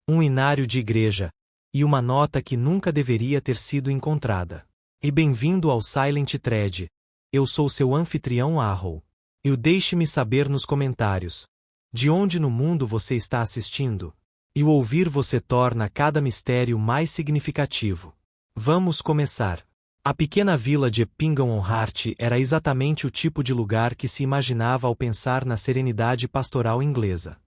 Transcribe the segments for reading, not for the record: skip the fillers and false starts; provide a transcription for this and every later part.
um inário de igreja, e uma nota que nunca deveria ter sido encontrada. E bem-vindo ao Silent Thread. Eu sou seu anfitrião Arrow. E deixe-me saber nos comentários de onde no mundo você está assistindo. E o ouvir você torna cada mistério mais significativo. Vamos começar. A pequena vila de Eppingham-on-Hart era exatamente o tipo de lugar que se imaginava ao pensar na serenidade pastoral inglesa.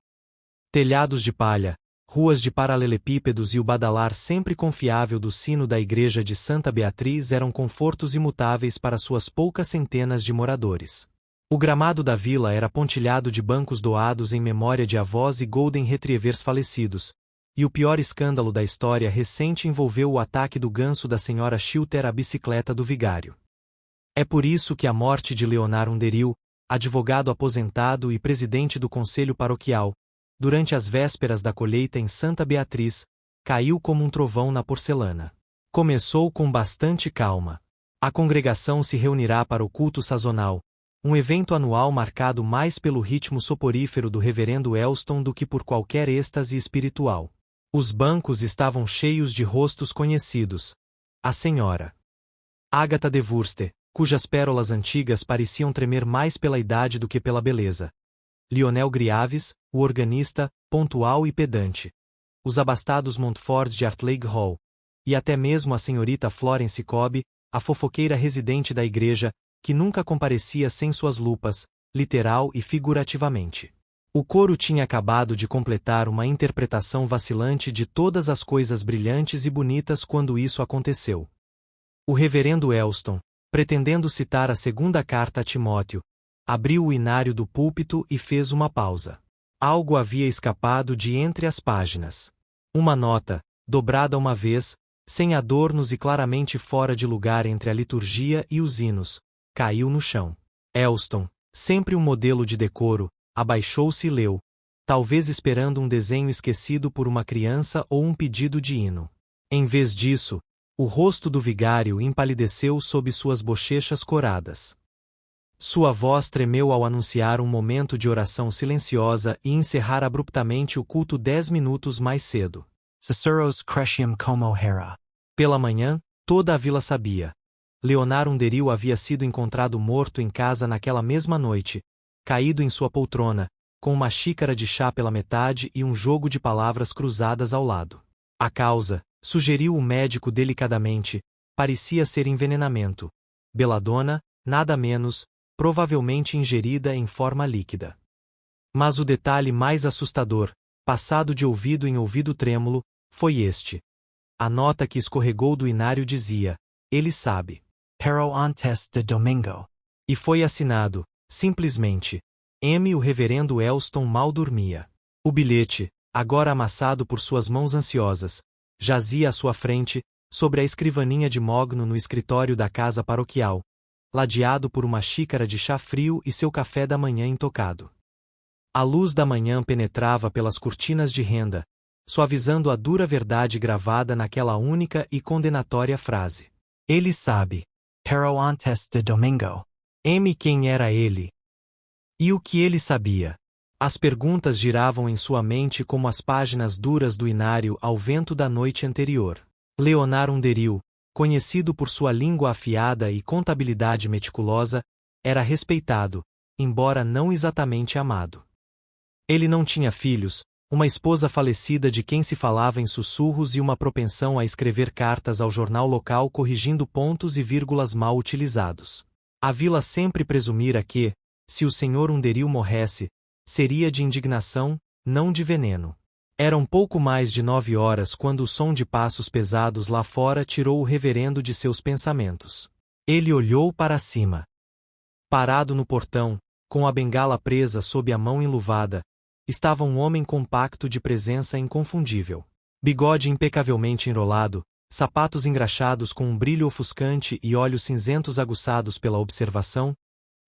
Telhados de palha, ruas de paralelepípedos e o badalar sempre confiável do sino da igreja de Santa Beatriz eram confortos imutáveis para suas poucas centenas de moradores. O gramado da vila era pontilhado de bancos doados em memória de avós e golden retrievers falecidos, e o pior escândalo da história recente envolveu o ataque do ganso da senhora Chilter à bicicleta do vigário. É por isso que a morte de Leonard Underhill, advogado aposentado e presidente do conselho paroquial, durante as vésperas da colheita em Santa Beatriz, caiu como um trovão na porcelana. Começou com bastante calma. A congregação se reunirá para o culto sazonal, um evento anual marcado mais pelo ritmo soporífero do reverendo Elston do que por qualquer êxtase espiritual. Os bancos estavam cheios de rostos conhecidos. A senhora Agatha de Wurster, cujas pérolas antigas pareciam tremer mais pela idade do que pela beleza. Lionel Griaves, o organista, pontual e pedante. Os abastados Montforts de Artlake Hall. E até mesmo a senhorita Florence Cobb, a fofoqueira residente da igreja, que nunca comparecia sem suas lupas, literal e figurativamente. O coro tinha acabado de completar uma interpretação vacilante de todas as coisas brilhantes e bonitas quando isso aconteceu. O reverendo Elston, pretendendo citar a segunda carta a Timóteo, abriu o inário do púlpito e fez uma pausa. Algo havia escapado de entre as páginas. Uma nota, dobrada uma vez, sem adornos e claramente fora de lugar entre a liturgia e os hinos, caiu no chão. Elston, sempre um modelo de decoro, abaixou-se e leu, talvez esperando um desenho esquecido por uma criança ou um pedido de hino. Em vez disso, o rosto do vigário empalideceu sob suas bochechas coradas. Sua voz tremeu ao anunciar um momento de oração silenciosa e encerrar abruptamente o culto 10 minutos mais cedo. Cicero's Crescium como Hera. Pela manhã, toda a vila sabia. Leonard Underhill havia sido encontrado morto em casa naquela mesma noite, caído em sua poltrona, com uma xícara de chá pela metade e um jogo de palavras cruzadas ao lado. A causa, sugeriu o médico delicadamente, parecia ser envenenamento. Belladonna, nada menos, provavelmente ingerida em forma líquida. Mas o detalhe mais assustador, passado de ouvido em ouvido trêmulo, foi este. A nota que escorregou do inário dizia, ele sabe. Pero antes de domingo. E foi assinado, simplesmente, M. O reverendo Elston mal dormia. O bilhete, agora amassado por suas mãos ansiosas, jazia à sua frente, sobre a escrivaninha de mogno no escritório da casa paroquial, ladeado por uma xícara de chá frio e seu café da manhã intocado. A luz da manhã penetrava pelas cortinas de renda, suavizando a dura verdade gravada naquela única e condenatória frase. Ele sabe. Pero antes de domingo. M. Quem era ele? E o que ele sabia? As perguntas giravam em sua mente como as páginas duras do inário ao vento da noite anterior. Leonard Underhill, conhecido por sua língua afiada e contabilidade meticulosa, era respeitado, embora não exatamente amado. Ele não tinha filhos, uma esposa falecida de quem se falava em sussurros e uma propensão a escrever cartas ao jornal local corrigindo pontos e vírgulas mal utilizados. A vila sempre presumira que, se o Sr. Underhill morresse, seria de indignação, não de veneno. Eram pouco mais de 9 horas quando o som de passos pesados lá fora tirou o reverendo de seus pensamentos. Ele olhou para cima. Parado no portão, com a bengala presa sob a mão enluvada, estava um homem compacto de presença inconfundível. Bigode impecavelmente enrolado, sapatos engraxados com um brilho ofuscante e olhos cinzentos aguçados pela observação,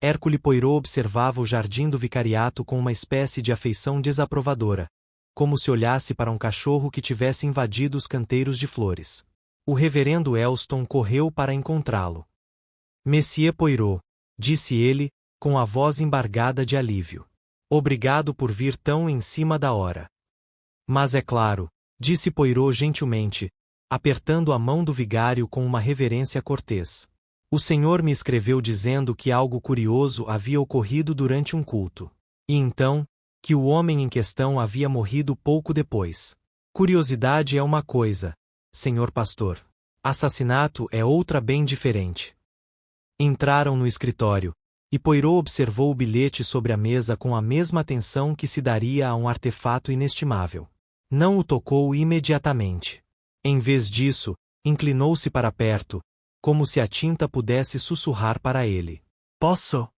Hercule Poirot observava o jardim do vicariato com uma espécie de afeição desaprovadora, como se olhasse para um cachorro que tivesse invadido os canteiros de flores. O reverendo Elston correu para encontrá-lo. Monsieur Poirot, disse ele, com a voz embargada de alívio. Obrigado por vir tão em cima da hora. Mas é claro, disse Poirot gentilmente, apertando a mão do vigário com uma reverência cortês. O senhor me escreveu dizendo que algo curioso havia ocorrido durante um culto. E então, que o homem em questão havia morrido pouco depois. Curiosidade é uma coisa, senhor pastor. Assassinato é outra bem diferente. Entraram no escritório, e Poirot observou o bilhete sobre a mesa com a mesma atenção que se daria a um artefato inestimável. Não o tocou imediatamente. Em vez disso, inclinou-se para perto, como se a tinta pudesse sussurrar para ele. Posso?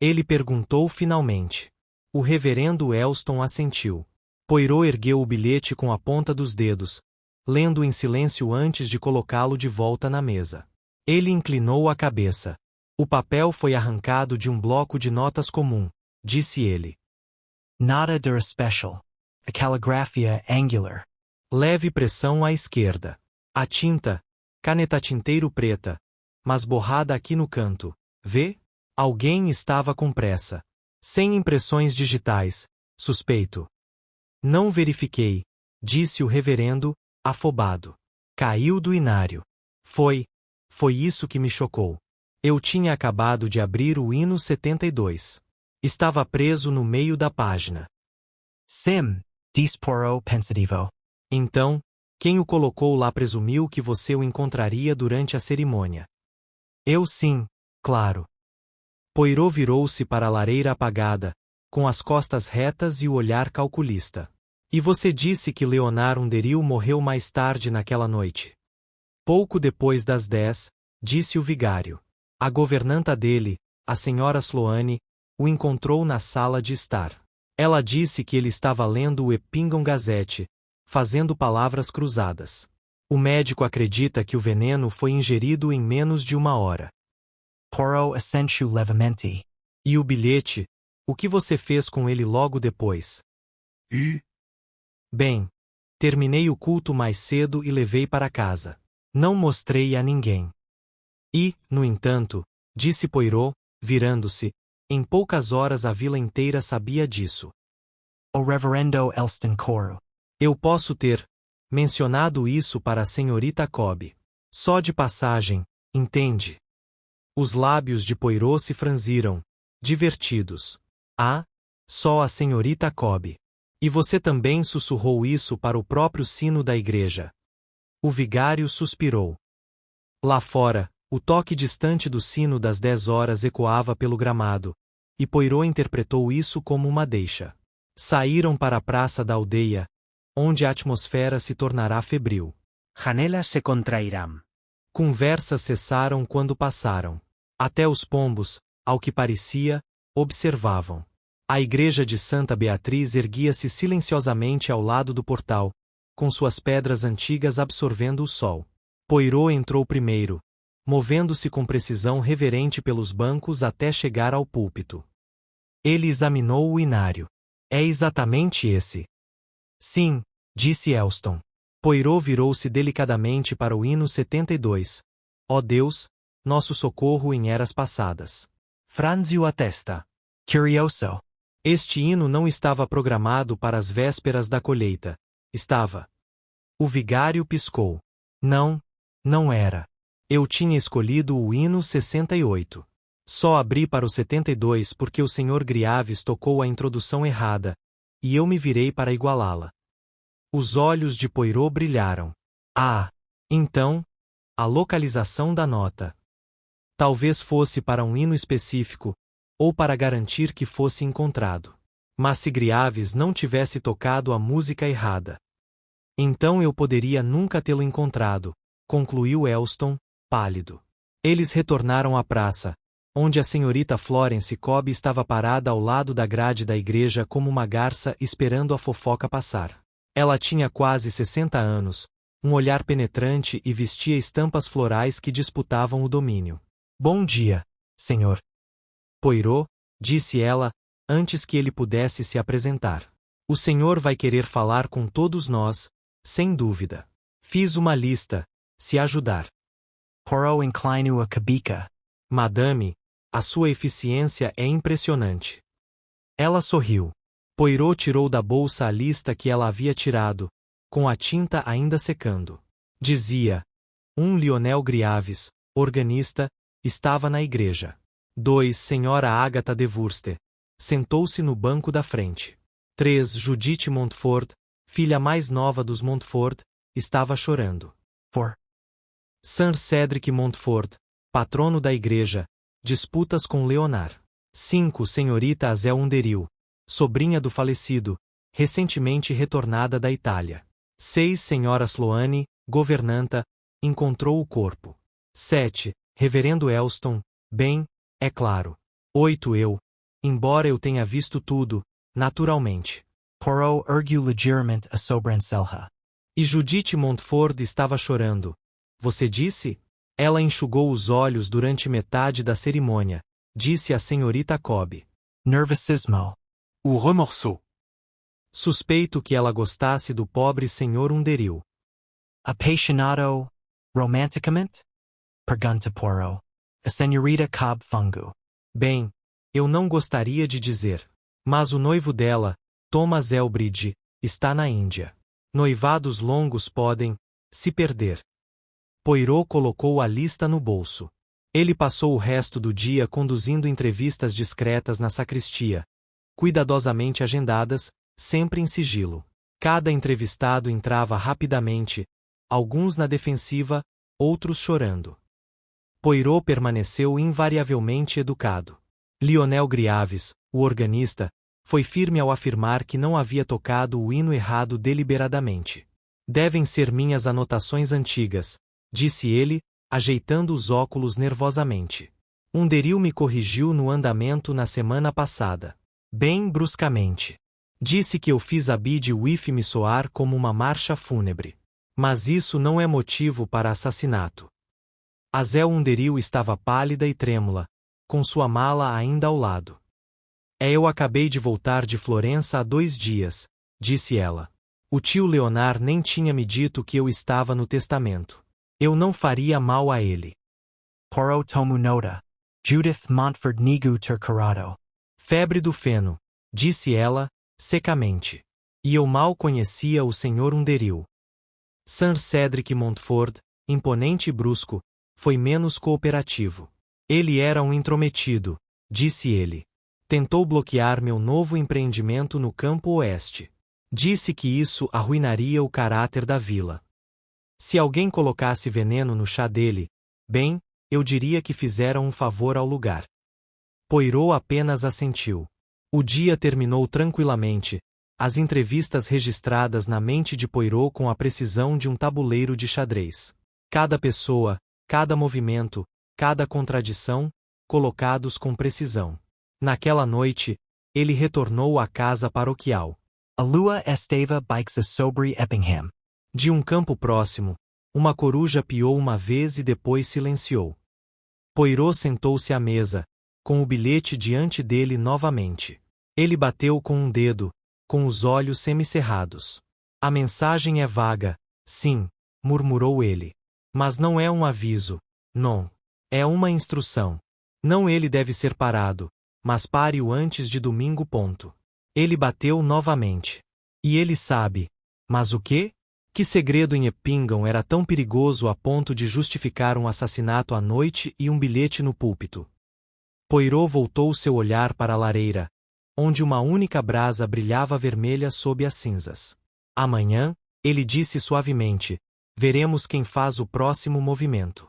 Ele perguntou finalmente. O reverendo Elston assentiu. Poirot ergueu o bilhete com a ponta dos dedos, lendo em silêncio antes de colocá-lo de volta na mesa. Ele inclinou a cabeça. O papel foi arrancado de um bloco de notas comum, disse ele. Nada de special. A caligrafia angular. Leve pressão à esquerda. A tinta, caneta tinteiro preta, mas borrada aqui no canto. Vê? Alguém estava com pressa. Sem impressões digitais. Suspeito. Não verifiquei, disse o reverendo, afobado. Caiu do inário. Foi isso que me chocou. Eu tinha acabado de abrir o hino 72. Estava preso no meio da página. Sim, disse Poirot pensativo. Então, quem o colocou lá presumiu que você o encontraria durante a cerimônia. Eu sim, claro. Poirot virou-se para a lareira apagada, com as costas retas e o olhar calculista. E você disse que Leonard Underhill morreu mais tarde naquela noite. Pouco depois das 10, disse o vigário. A governanta dele, a senhora Sloane, o encontrou na sala de estar. Ela disse que ele estava lendo o Eppingham Gazette, fazendo palavras cruzadas. O médico acredita que o veneno foi ingerido em menos de 1 hora. Poirot assentiu levemente. E o bilhete? O que você fez com ele logo depois? Bem, terminei o culto mais cedo e levei para casa. Não mostrei a ninguém. E, no entanto, disse Poirot, virando-se, em poucas horas a vila inteira sabia disso. O reverendo Elston Coro. Eu posso ter mencionado isso para a senhorita Cobb. Só de passagem, entende? Os lábios de Poirot se franziram, divertidos. Ah, só a senhorita Cobb. E você também sussurrou isso para o próprio sino da igreja. O vigário suspirou. Lá fora, o toque distante do sino das 10 horas ecoava pelo gramado, e Poirot interpretou isso como uma deixa. Saíram para a praça da aldeia, onde a atmosfera se tornará febril. Janelas se contrairão. Conversas cessaram quando passaram. Até os pombos, ao que parecia, observavam. A igreja de Santa Beatriz erguia-se silenciosamente ao lado do portal, com suas pedras antigas absorvendo o sol. Poirot entrou primeiro, movendo-se com precisão reverente pelos bancos até chegar ao púlpito. Ele examinou o inário. É exatamente esse. Sim, disse Elston. Poirot virou-se delicadamente para o hino 72. Ó Deus, nosso socorro em eras passadas. Franziu a testa. Curioso. Este hino não estava programado para as vésperas da colheita. Estava. O vigário piscou. Não era. Eu tinha escolhido o hino 68. Só abri para o 72 porque o Sr. Griaves tocou a introdução errada, e eu me virei para igualá-la. Os olhos de Poirot brilharam. Ah! Então, a localização da nota. Talvez fosse para um hino específico, ou para garantir que fosse encontrado. Mas se Griaves não tivesse tocado a música errada, então eu poderia nunca tê-lo encontrado, concluiu Elston, pálido. Eles retornaram à praça, onde a senhorita Florence Cobb estava parada ao lado da grade da igreja como uma garça esperando a fofoca passar. Ela tinha quase 60 anos, um olhar penetrante e vestia estampas florais que disputavam o domínio. Bom dia, senhor Poirot, disse ela, antes que ele pudesse se apresentar. O senhor vai querer falar com todos nós, sem dúvida. Fiz uma lista, se ajudar. Poirot inclinou a cabeça. Madame, a sua eficiência é impressionante. Ela sorriu. Poirot tirou da bolsa a lista que ela havia tirado, com a tinta ainda secando. Dizia: Lionel Griaves, organista, estava na igreja. 2. Senhora Agatha de Wurster. Sentou-se no banco da frente. 3. Judith Montfort, filha mais nova dos Montfort, estava chorando. 4. Sir Cedric Montfort, patrono da igreja, disputas com Leonard. 5. Senhorita Azel Underhill, sobrinha do falecido, recentemente retornada da Itália. 6. Senhora Sloane, governanta, encontrou o corpo. 7. Reverendo Elston, bem, é claro. 8. Eu, embora eu tenha visto tudo, naturalmente. Poirot ergueu ligeiramente a sobrancelha. E Judith Montfort estava chorando. Você disse? Ela enxugou os olhos durante metade da cerimônia. Disse a senhorita Cobb. Nervosismo. Ou remorso. Suspeito que ela gostasse do pobre senhor Underhill. Apaixonado, romanticamente? Pergunta Poirot. A senhorita Cobb fungu. Bem, eu não gostaria de dizer. Mas o noivo dela, Thomas Elbridge, está na Índia. Noivados longos podem se perder. Poirot colocou a lista no bolso. Ele passou o resto do dia conduzindo entrevistas discretas na sacristia, cuidadosamente agendadas, sempre em sigilo. Cada entrevistado entrava rapidamente, alguns na defensiva, outros chorando. Poirot permaneceu invariavelmente educado. Lionel Griaves, o organista, foi firme ao afirmar que não havia tocado o hino errado deliberadamente. Devem ser minhas anotações antigas, disse ele, ajeitando os óculos nervosamente. Underhill me corrigiu no andamento na semana passada. Bem bruscamente. Disse que eu fiz a Bid Whiff me soar como uma marcha fúnebre. Mas isso não é motivo para assassinato. Azel Underhill estava pálida e trêmula, com sua mala ainda ao lado. Eu acabei de voltar de Florença há 2 dias, disse ela. O tio Leonard nem tinha me dito que eu estava no testamento. Eu não faria mal a ele. Poirot tomou nota. Judith Montfort nigu ter curado. Febre do feno, disse ela, secamente. E eu mal conhecia o Sr. Underhill. Sir Cedric Montfort, imponente e brusco, foi menos cooperativo. Ele era um intrometido, disse ele. Tentou bloquear meu novo empreendimento no campo oeste. Disse que isso arruinaria o caráter da vila. Se alguém colocasse veneno no chá dele, bem, eu diria que fizeram um favor ao lugar. Poirot apenas assentiu. O dia terminou tranquilamente, as entrevistas registradas na mente de Poirot com a precisão de um tabuleiro de xadrez. Cada pessoa, cada movimento, cada contradição, colocados com precisão. Naquela noite, ele retornou à casa paroquial. A lua estava baixo sobre Eppingham. De um campo próximo, uma coruja piou uma vez e depois silenciou. Poirot sentou-se à mesa, com o bilhete diante dele novamente. Ele bateu com um dedo, com os olhos semicerrados. A mensagem é vaga, sim, murmurou ele. Mas não é um aviso, não. É uma instrução. Não ele deve ser parado, mas pare-o antes de domingo. Ele bateu novamente. E ele sabe. Mas o quê? Que segredo em Eppingham era tão perigoso a ponto de justificar um assassinato à noite e um bilhete no púlpito? Poirot voltou seu olhar para a lareira, onde uma única brasa brilhava vermelha sob as cinzas. Amanhã, ele disse suavemente, veremos quem faz o próximo movimento.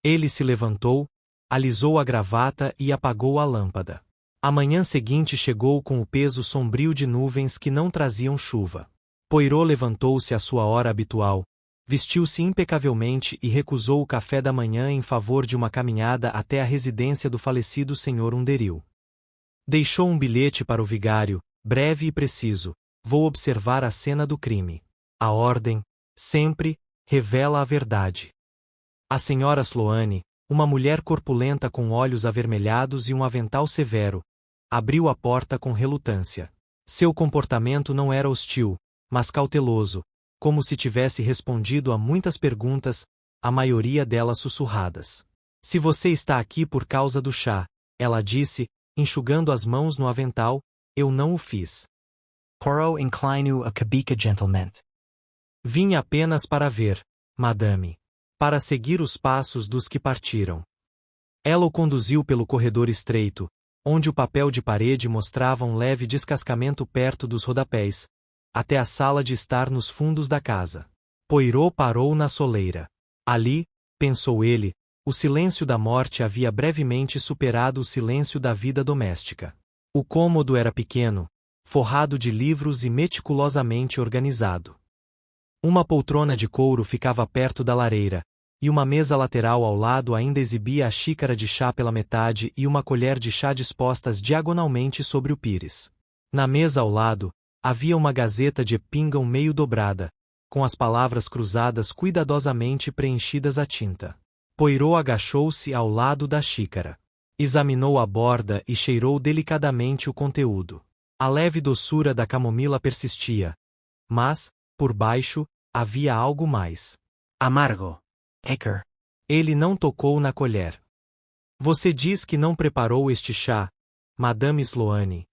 Ele se levantou, alisou a gravata e apagou a lâmpada. A manhã seguinte chegou com o peso sombrio de nuvens que não traziam chuva. Poirot levantou-se à sua hora habitual, vestiu-se impecavelmente e recusou o café da manhã em favor de uma caminhada até a residência do falecido Sr. Underhill. Deixou um bilhete para o vigário, breve e preciso: vou observar a cena do crime. A ordem, sempre, revela a verdade. A senhora Sloane, uma mulher corpulenta com olhos avermelhados e um avental severo, abriu a porta com relutância. Seu comportamento não era hostil, mas cauteloso, como se tivesse respondido a muitas perguntas, a maioria delas sussurradas. Se você está aqui por causa do chá, ela disse, enxugando as mãos no avental, eu não o fiz. Poirot inclinou a cabeça gentilmente. Vim apenas para ver, madame. Para seguir os passos dos que partiram. Ela o conduziu pelo corredor estreito, onde o papel de parede mostrava um leve descascamento perto dos rodapés, até a sala de estar nos fundos da casa. Poirot parou na soleira. Ali, pensou ele, o silêncio da morte havia brevemente superado o silêncio da vida doméstica. O cômodo era pequeno, forrado de livros e meticulosamente organizado. Uma poltrona de couro ficava perto da lareira, e uma mesa lateral ao lado ainda exibia a xícara de chá pela metade e uma colher de chá dispostas diagonalmente sobre o pires. Na mesa ao lado, havia uma gazeta de Eppingham meio dobrada, com as palavras cruzadas cuidadosamente preenchidas à tinta. Poirot agachou-se ao lado da xícara. Examinou a borda e cheirou delicadamente o conteúdo. A leve doçura da camomila persistia. Mas, por baixo, havia algo mais. Amargo. Acre. Ele não tocou na colher. Você diz que não preparou este chá, Madame Sloane.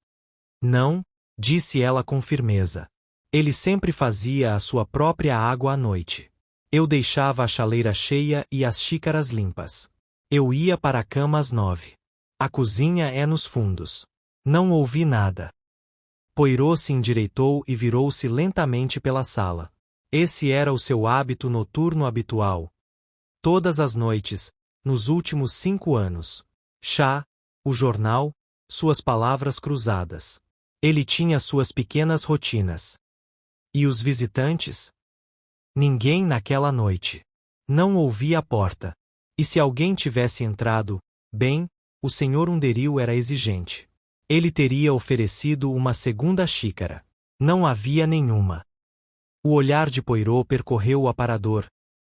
Não, disse ela com firmeza. Ele sempre fazia a sua própria água à noite. Eu deixava a chaleira cheia e as xícaras limpas. Eu ia para a cama às 9. A cozinha é nos fundos. Não ouvi nada. Poirot se endireitou e virou-se lentamente pela sala. Esse era o seu hábito noturno habitual. Todas as noites, nos últimos 5 anos. Chá, o jornal, suas palavras cruzadas. Ele tinha suas pequenas rotinas. E os visitantes? Ninguém naquela noite. Não ouvi a porta. E se alguém tivesse entrado, bem, o Sr. Underhill era exigente. Ele teria oferecido uma segunda xícara. Não havia nenhuma. O olhar de Poirot percorreu o aparador,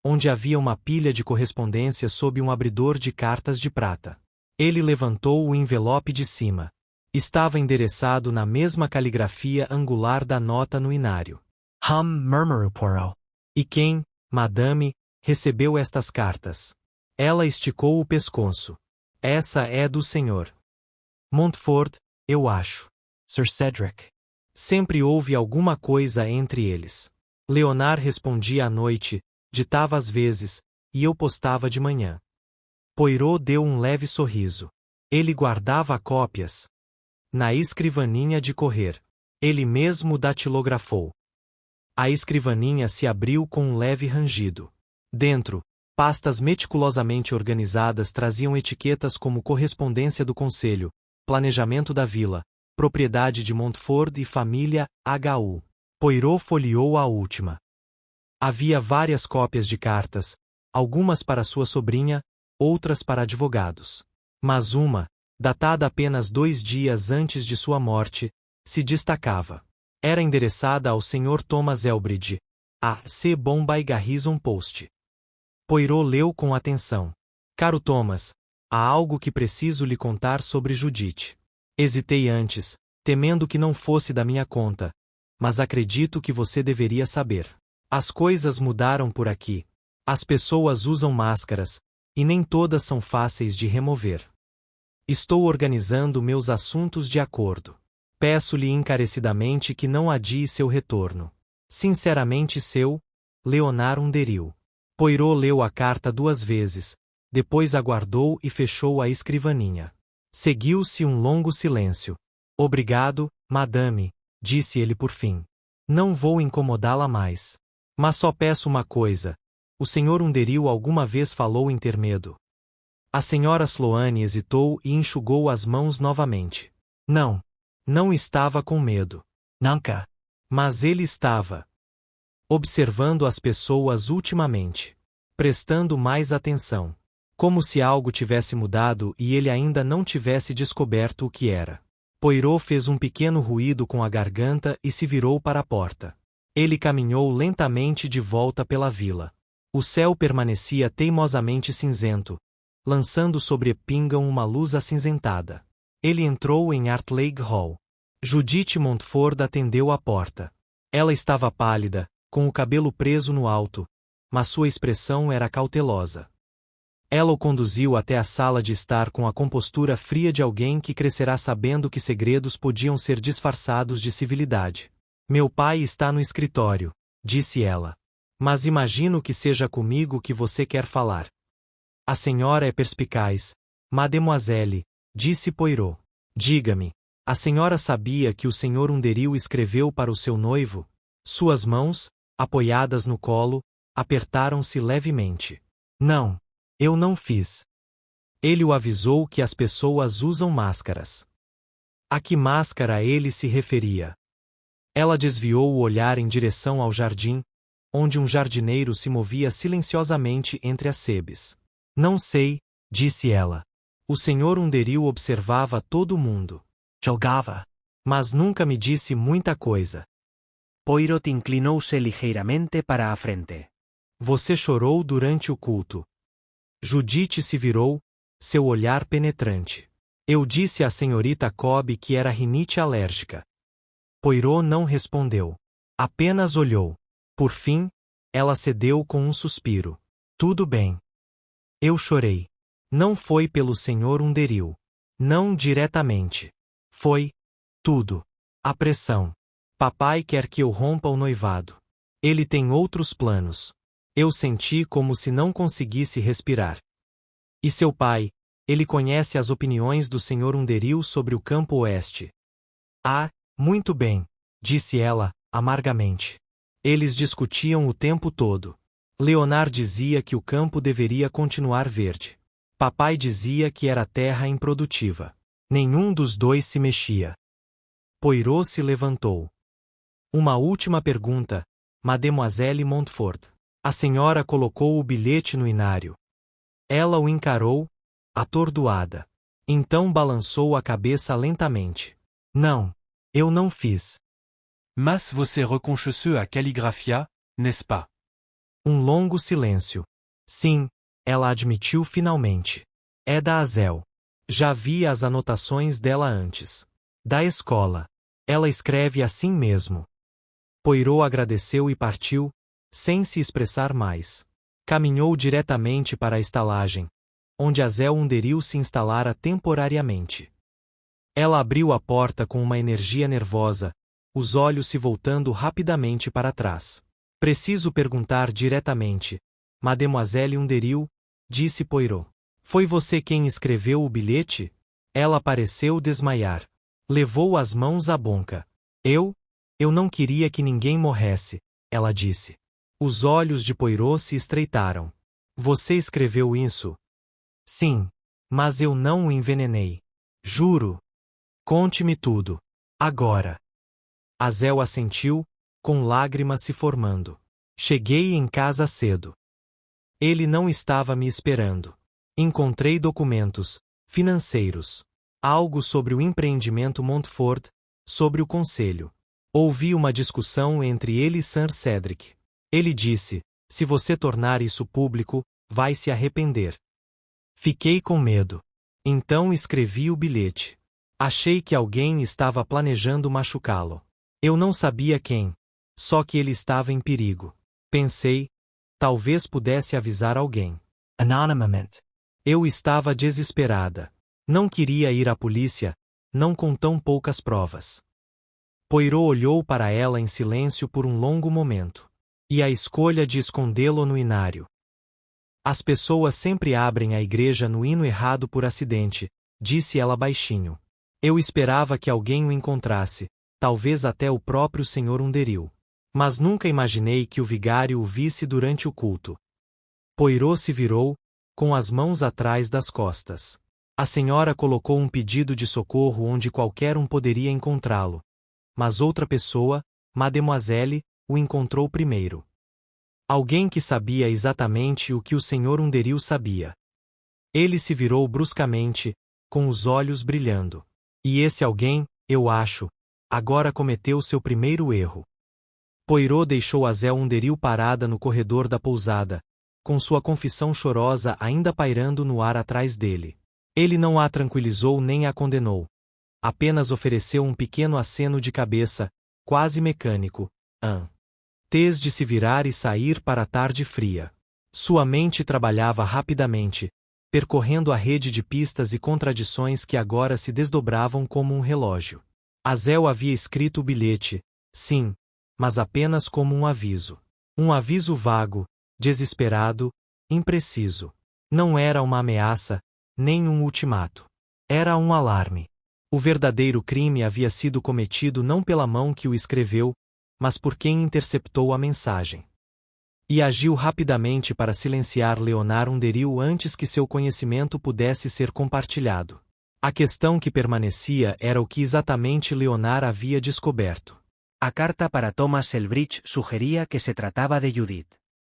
onde havia uma pilha de correspondência sob um abridor de cartas de prata. Ele levantou o envelope de cima. Estava endereçado na mesma caligrafia angular da nota no inário. Murmurou Poirot. E quem, madame, recebeu estas cartas? Ela esticou o pescoço. Essa é do Sr. Montfort, eu acho. Sir Cedric. Sempre houve alguma coisa entre eles. Leonard respondia à noite, ditava às vezes, e eu postava de manhã. Poirot deu um leve sorriso. Ele guardava cópias. Na escrivaninha de correr. Ele mesmo datilografou. A escrivaninha se abriu com um leve rangido. Dentro, pastas meticulosamente organizadas traziam etiquetas como correspondência do conselho, planejamento da vila, propriedade de Montfort e família HU. Poirot folheou a última. Havia várias cópias de cartas, algumas para sua sobrinha, outras para advogados. Mas uma, datada apenas 2 dias antes de sua morte, se destacava. Era endereçada ao Sr. Thomas Elbridge, a C. Bombay Garrison Post. Poirot leu com atenção. Caro Thomas, há algo que preciso lhe contar sobre Judith. Hesitei antes, temendo que não fosse da minha conta, mas acredito que você deveria saber. As coisas mudaram por aqui. As pessoas usam máscaras, e nem todas são fáceis de remover. Estou organizando meus assuntos de acordo. Peço-lhe encarecidamente que não adie seu retorno. Sinceramente seu, Leonard Underhill. Poirot leu a carta 2 vezes, depois aguardou e fechou a escrivaninha. Seguiu-se um longo silêncio. Obrigado, madame, disse ele por fim. Não vou incomodá-la mais. Mas só peço uma coisa. O Sr. Underhill alguma vez falou em ter medo? A Sra. Sloane hesitou e enxugou as mãos novamente. Não. Não estava com medo. Nunca. Mas ele estava observando as pessoas ultimamente. Prestando mais atenção. Como se algo tivesse mudado e ele ainda não tivesse descoberto o que era. Poirot fez um pequeno ruído com a garganta e se virou para a porta. Ele caminhou lentamente de volta pela vila. O céu permanecia teimosamente cinzento, lançando sobre Eppingham uma luz acinzentada. Ele entrou em Artlake Hall. Judith Montfort atendeu à porta. Ela estava pálida, com o cabelo preso no alto, mas sua expressão era cautelosa. Ela o conduziu até a sala de estar com a compostura fria de alguém que crescerá sabendo que segredos podiam ser disfarçados de civilidade. Meu pai está no escritório, disse ela. Mas imagino que seja comigo que você quer falar. A senhora é perspicaz, mademoiselle, disse Poirot. Diga-me, a senhora sabia que o Sr. Underhill escreveu para o seu noivo? Suas mãos, apoiadas no colo, apertaram-se levemente. Não, eu não fiz. Ele o avisou que as pessoas usam máscaras. A que máscara ele se referia? Ela desviou o olhar em direção ao jardim, onde um jardineiro se movia silenciosamente entre as sebes. Não sei, disse ela. O Sr. Underhill observava todo mundo. Julgava. Mas nunca me disse muita coisa. Poirot inclinou-se ligeiramente para a frente. Você chorou durante o culto. Judith se virou, seu olhar penetrante. Eu disse à senhorita Cobb que era rinite alérgica. Poirot não respondeu. Apenas olhou. Por fim, ela cedeu com um suspiro. Tudo bem. Eu chorei. Não foi pelo Sr. Underhill. Não diretamente. Foi tudo. A pressão. Papai quer que eu rompa o noivado. Ele tem outros planos. Eu senti como se não conseguisse respirar. E seu pai, ele conhece as opiniões do Sr. Underhill sobre o campo oeste. Ah, muito bem, disse ela, amargamente. Eles discutiam o tempo todo. Leonard dizia que o campo deveria continuar verde. Papai dizia que era terra improdutiva. Nenhum dos dois se mexia. Poirot se levantou. Uma última pergunta, Mademoiselle Montfort. A senhora colocou o bilhete no inário. Ela o encarou, atordoada. Então balançou a cabeça lentamente. Não, eu não fiz. Mas você reconheceu a caligrafia, n'est-ce pas? Um longo silêncio. Sim, ela admitiu finalmente. É da Hazel. Já vi as anotações dela antes. Da escola. Ela escreve assim mesmo. Poirot agradeceu e partiu, sem se expressar mais. Caminhou diretamente para a estalagem, onde Hazel Underhill se instalara temporariamente. Ela abriu a porta com uma energia nervosa, os olhos se voltando rapidamente para trás. Preciso perguntar diretamente, Mademoiselle Underhill, disse Poirot. Foi você quem escreveu o bilhete? Ela pareceu desmaiar. Levou as mãos à boca. Eu não queria que ninguém morresse, ela disse. Os olhos de Poirot se estreitaram. Você escreveu isso? Sim, mas eu não o envenenei. Juro. Conte-me tudo. Agora. Hazel assentiu, com lágrimas se formando. Cheguei em casa cedo. Ele não estava me esperando. Encontrei documentos financeiros. Algo sobre o empreendimento Montfort, sobre o conselho. Ouvi uma discussão entre ele e Sir Cedric. Ele disse, se você tornar isso público, vai se arrepender. Fiquei com medo. Então escrevi o bilhete. Achei que alguém estava planejando machucá-lo. Eu não sabia quem. Só que ele estava em perigo. Pensei, talvez pudesse avisar alguém. Anonymamente. Eu estava desesperada. Não queria ir à polícia, não com tão poucas provas. Poirot olhou para ela em silêncio por um longo momento. E a escolha de escondê-lo no inário. As pessoas sempre abrem a igreja no hino errado por acidente, disse ela baixinho. Eu esperava que alguém o encontrasse, talvez até o próprio Sr. Underhill. Mas nunca imaginei que o vigário o visse durante o culto. Poirot se virou, com as mãos atrás das costas. A senhora colocou um pedido de socorro onde qualquer um poderia encontrá-lo. Mas outra pessoa, Mademoiselle, o encontrou primeiro. Alguém que sabia exatamente o que o Sr. Underhill sabia. Ele se virou bruscamente, com os olhos brilhando. E esse alguém, eu acho, agora cometeu seu primeiro erro. Poirot deixou Hazel Underhill parada no corredor da pousada, com sua confissão chorosa ainda pairando no ar atrás dele. Ele não a tranquilizou nem a condenou. Apenas ofereceu um pequeno aceno de cabeça, quase mecânico. Tens de se virar e sair para a tarde fria. Sua mente trabalhava rapidamente, percorrendo a rede de pistas e contradições que agora se desdobravam como um relógio. Hazel havia escrito o bilhete, sim, mas apenas como um aviso. Um aviso vago, desesperado, impreciso. Não era uma ameaça, nem um ultimato. Era um alarme. O verdadeiro crime havia sido cometido não pela mão que o escreveu, mas por quem interceptou a mensagem. E agiu rapidamente para silenciar Leonard Underhill antes que seu conhecimento pudesse ser compartilhado. A questão que permanecia era o que exatamente Leonard havia descoberto. A carta para Thomas Elbridge sugeria que se tratava de Judith.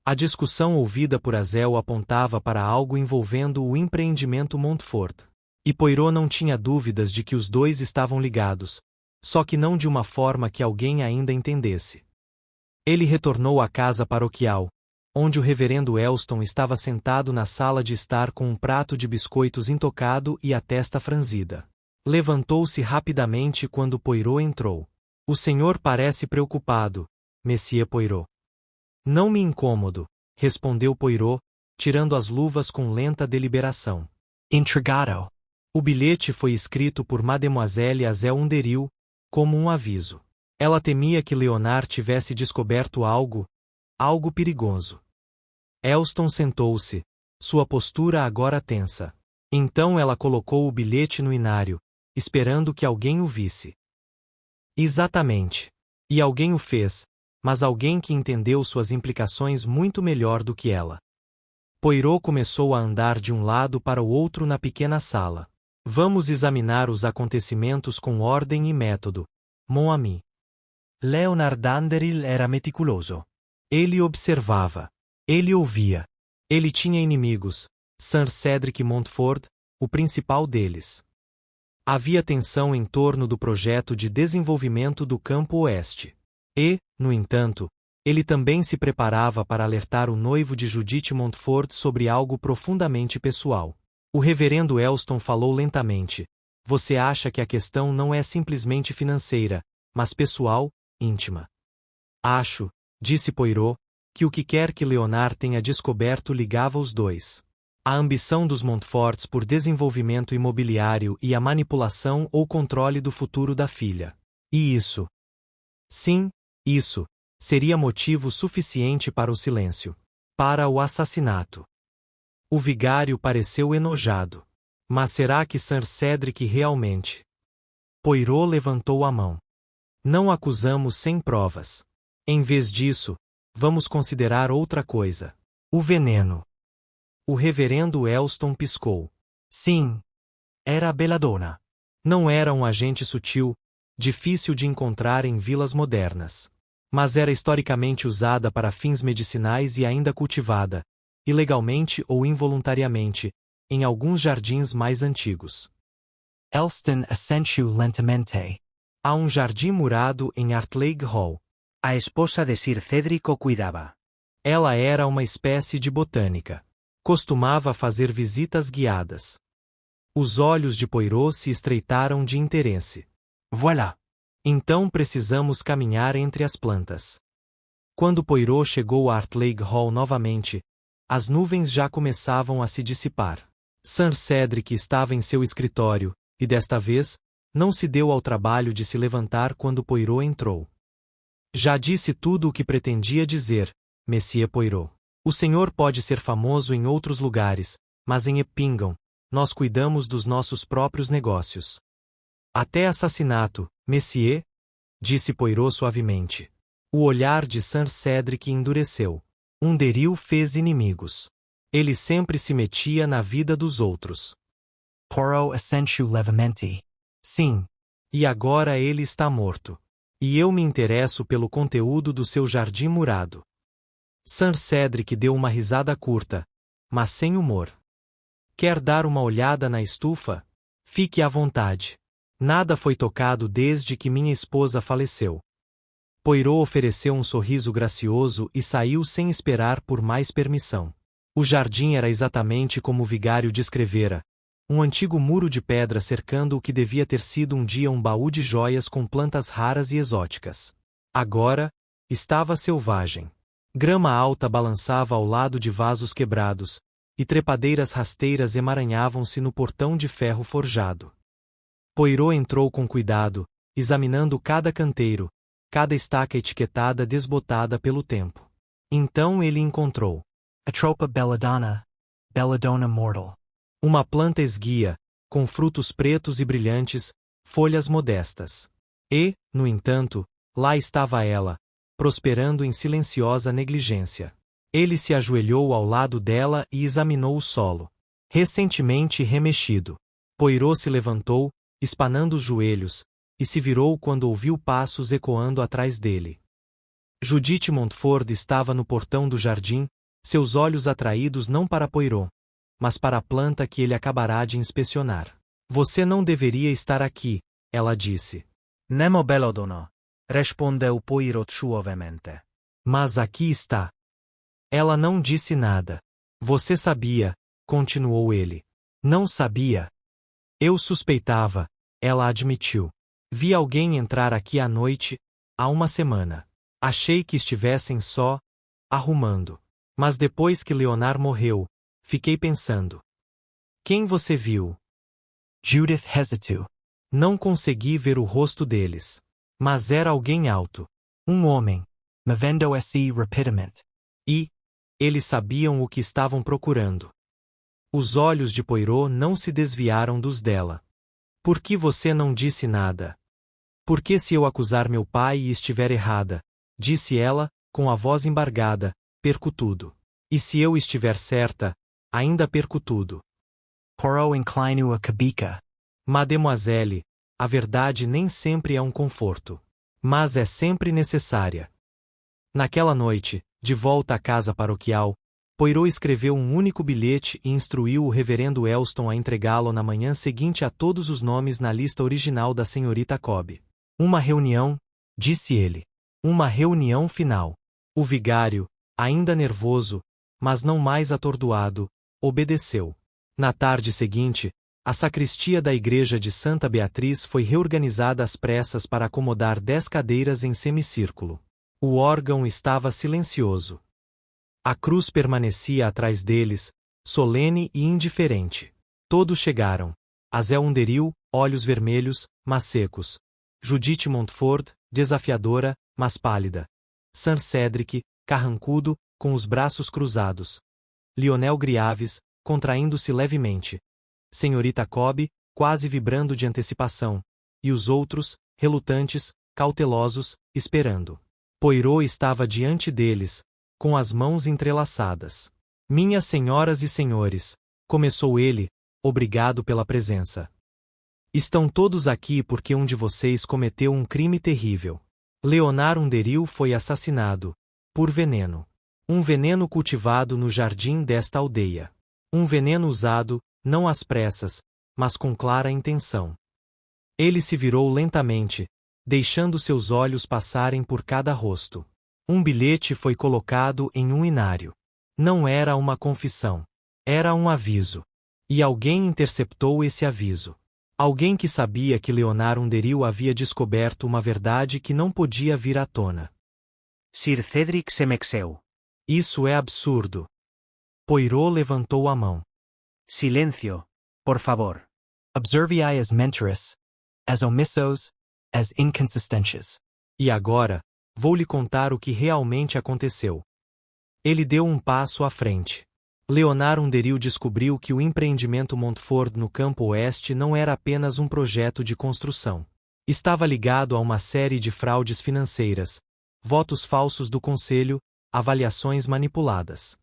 A discussão ouvida por Azel apontava para algo envolvendo o empreendimento Montfort. E Poirot não tinha dúvidas de que os dois estavam ligados, só que não de uma forma que alguém ainda entendesse. Ele retornou à casa paroquial, onde o reverendo Elston estava sentado na sala de estar com um prato de biscoitos intocado e a testa franzida. Levantou-se rapidamente quando Poirot entrou. O senhor parece preocupado, Monsieur Poirot. Não me incomodo, respondeu Poirot, tirando as luvas com lenta deliberação. Intrigado. O bilhete foi escrito por Mademoiselle Azel Underhill, como um aviso. Ela temia que Leonard tivesse descoberto algo perigoso. Elston sentou-se, sua postura agora tensa. Então ela colocou o bilhete no inário, esperando que alguém o visse. Exatamente. E alguém o fez, mas alguém que entendeu suas implicações muito melhor do que ela. Poirot começou a andar de um lado para o outro na pequena sala. Vamos examinar os acontecimentos com ordem e método, mon ami. Leonard Underhill era meticuloso. Ele observava. Ele ouvia. Ele tinha inimigos, Sir Cedric Montfort, o principal deles. Havia tensão em torno do projeto de desenvolvimento do Campo Oeste. E, no entanto, ele também se preparava para alertar o noivo de Judith Montfort sobre algo profundamente pessoal. O reverendo Elston falou lentamente. Você acha que a questão não é simplesmente financeira, mas pessoal, íntima. Acho, disse Poirot, que o que quer que Leonard tenha descoberto ligava os dois. A ambição dos Montforts por desenvolvimento imobiliário e a manipulação ou controle do futuro da filha. E isso. Sim, isso, seria motivo suficiente para o silêncio. Para o assassinato. O vigário pareceu enojado. Mas será que Sir Cedric realmente? Poirot levantou a mão. Não acusamos sem provas. Em vez disso, vamos considerar outra coisa. O veneno. O reverendo Elston piscou. Sim. Era a belladonna. Não era um agente sutil, difícil de encontrar em vilas modernas. Mas era historicamente usada para fins medicinais e ainda cultivada, ilegalmente ou involuntariamente, em alguns jardins mais antigos. Elston assentiu lentamente. Há um jardim murado em Artleigh Hall. A esposa de Sir Cedric o cuidava. Ela era uma espécie de botânica. Costumava fazer visitas guiadas. Os olhos de Poirot se estreitaram de interesse. Voilà. Então precisamos caminhar entre as plantas. Quando Poirot chegou a Artleigh Hall novamente, as nuvens já começavam a se dissipar. Sir Cedric estava em seu escritório, e desta vez, não se deu ao trabalho de se levantar quando Poirot entrou. Já disse tudo o que pretendia dizer, Monsieur Poirot. O senhor pode ser famoso em outros lugares, mas em Eppingham, nós cuidamos dos nossos próprios negócios. Até assassinato, Monsieur? Disse Poirot suavemente. O olhar de Sir Cedric endureceu. Underhill fez inimigos. Ele sempre se metia na vida dos outros. Poirot assentiu levemente. Sim. E agora ele está morto. E eu me interesso pelo conteúdo do seu jardim murado. Sir Cedric deu uma risada curta, mas sem humor. Quer dar uma olhada na estufa? Fique à vontade. Nada foi tocado desde que minha esposa faleceu. Poirot ofereceu um sorriso gracioso e saiu sem esperar por mais permissão. O jardim era exatamente como o vigário descrevera. Um antigo muro de pedra cercando o que devia ter sido um dia um baú de joias com plantas raras e exóticas. Agora, estava selvagem. Grama alta balançava ao lado de vasos quebrados, e trepadeiras rasteiras emaranhavam-se no portão de ferro forjado. Poirot entrou com cuidado, examinando cada canteiro, cada estaca etiquetada desbotada pelo tempo. Então ele encontrou Atropa belladonna, belladonna mortal. uma planta esguia, com frutos pretos e brilhantes, folhas modestas. E, no entanto, lá estava ela, prosperando em silenciosa negligência. Ele se ajoelhou ao lado dela e examinou o solo. Recentemente remexido. Poirot se levantou, espanando os joelhos, e se virou quando ouviu passos ecoando atrás dele. Judith Montford estava no portão do jardim, seus olhos atraídos não para Poirot, mas para a planta que ele acabará de inspecionar. Você não deveria estar aqui, ela disse. Nemo belladonna, respondeu Poirot suavemente. Mas aqui está. Ela não disse nada. Você sabia, continuou ele. Não sabia. Eu suspeitava, ela admitiu. Vi alguém entrar aqui à noite, há uma semana. Achei que estivessem só, arrumando. Mas depois que Leonard morreu, fiquei pensando. Quem você viu? Judith hesitou. Não consegui ver o rosto deles. Mas era alguém alto. Um homem. Me vendo esse rapidamente. E eles sabiam o que estavam procurando. Os olhos de Poirot não se desviaram dos dela. Por que você não disse nada? Porque se eu acusar meu pai e estiver errada, disse ela, com a voz embargada, perco tudo. E se eu estiver certa, ainda perco tudo. Poirot inclinou a cabeça. Mademoiselle, a verdade nem sempre é um conforto. Mas é sempre necessária. Naquela noite, de volta à casa paroquial, Poirot escreveu um único bilhete e instruiu o reverendo Elston a entregá-lo na manhã seguinte a todos os nomes na lista original da senhorita Cobb. Uma reunião, disse ele. Uma reunião final. O vigário, ainda nervoso, mas não mais atordoado, obedeceu. Na tarde seguinte, a sacristia da igreja de Santa Beatriz foi reorganizada às pressas para acomodar 10 cadeiras em semicírculo. O órgão estava silencioso. A cruz permanecia atrás deles, solene e indiferente. Todos chegaram. Azel Underhill, olhos vermelhos, mas secos. Judith Montford, desafiadora, mas pálida. Sir Cedric, carrancudo, com os braços cruzados. Lionel Griaves, contraindo-se levemente. Senhorita Cobb, quase vibrando de antecipação. E os outros, relutantes, cautelosos, esperando. Poirot estava diante deles, com as mãos entrelaçadas. Minhas senhoras e senhores, começou ele, obrigado pela presença. Estão todos aqui porque um de vocês cometeu um crime terrível. Leonard Underhill foi assassinado, por veneno. Um veneno cultivado no jardim desta aldeia. Um veneno usado, não às pressas, mas com clara intenção. Ele se virou lentamente, deixando seus olhos passarem por cada rosto. Um bilhete foi colocado em um inário. Não era uma confissão. Era um aviso. E alguém interceptou esse aviso. Alguém que sabia que Leonard Underhill havia descoberto uma verdade que não podia vir à tona. Sir Cedric se mexeu. Isso é absurdo. Poirot levantou a mão. Silencio, por favor. Observiai as mentiras, as omissos, as inconsistentes. E agora, vou lhe contar o que realmente aconteceu. Ele deu um passo à frente. Leonard Underhill descobriu que o empreendimento Montford no campo oeste não era apenas um projeto de construção. Estava ligado a uma série de fraudes financeiras, votos falsos do conselho, avaliações manipuladas.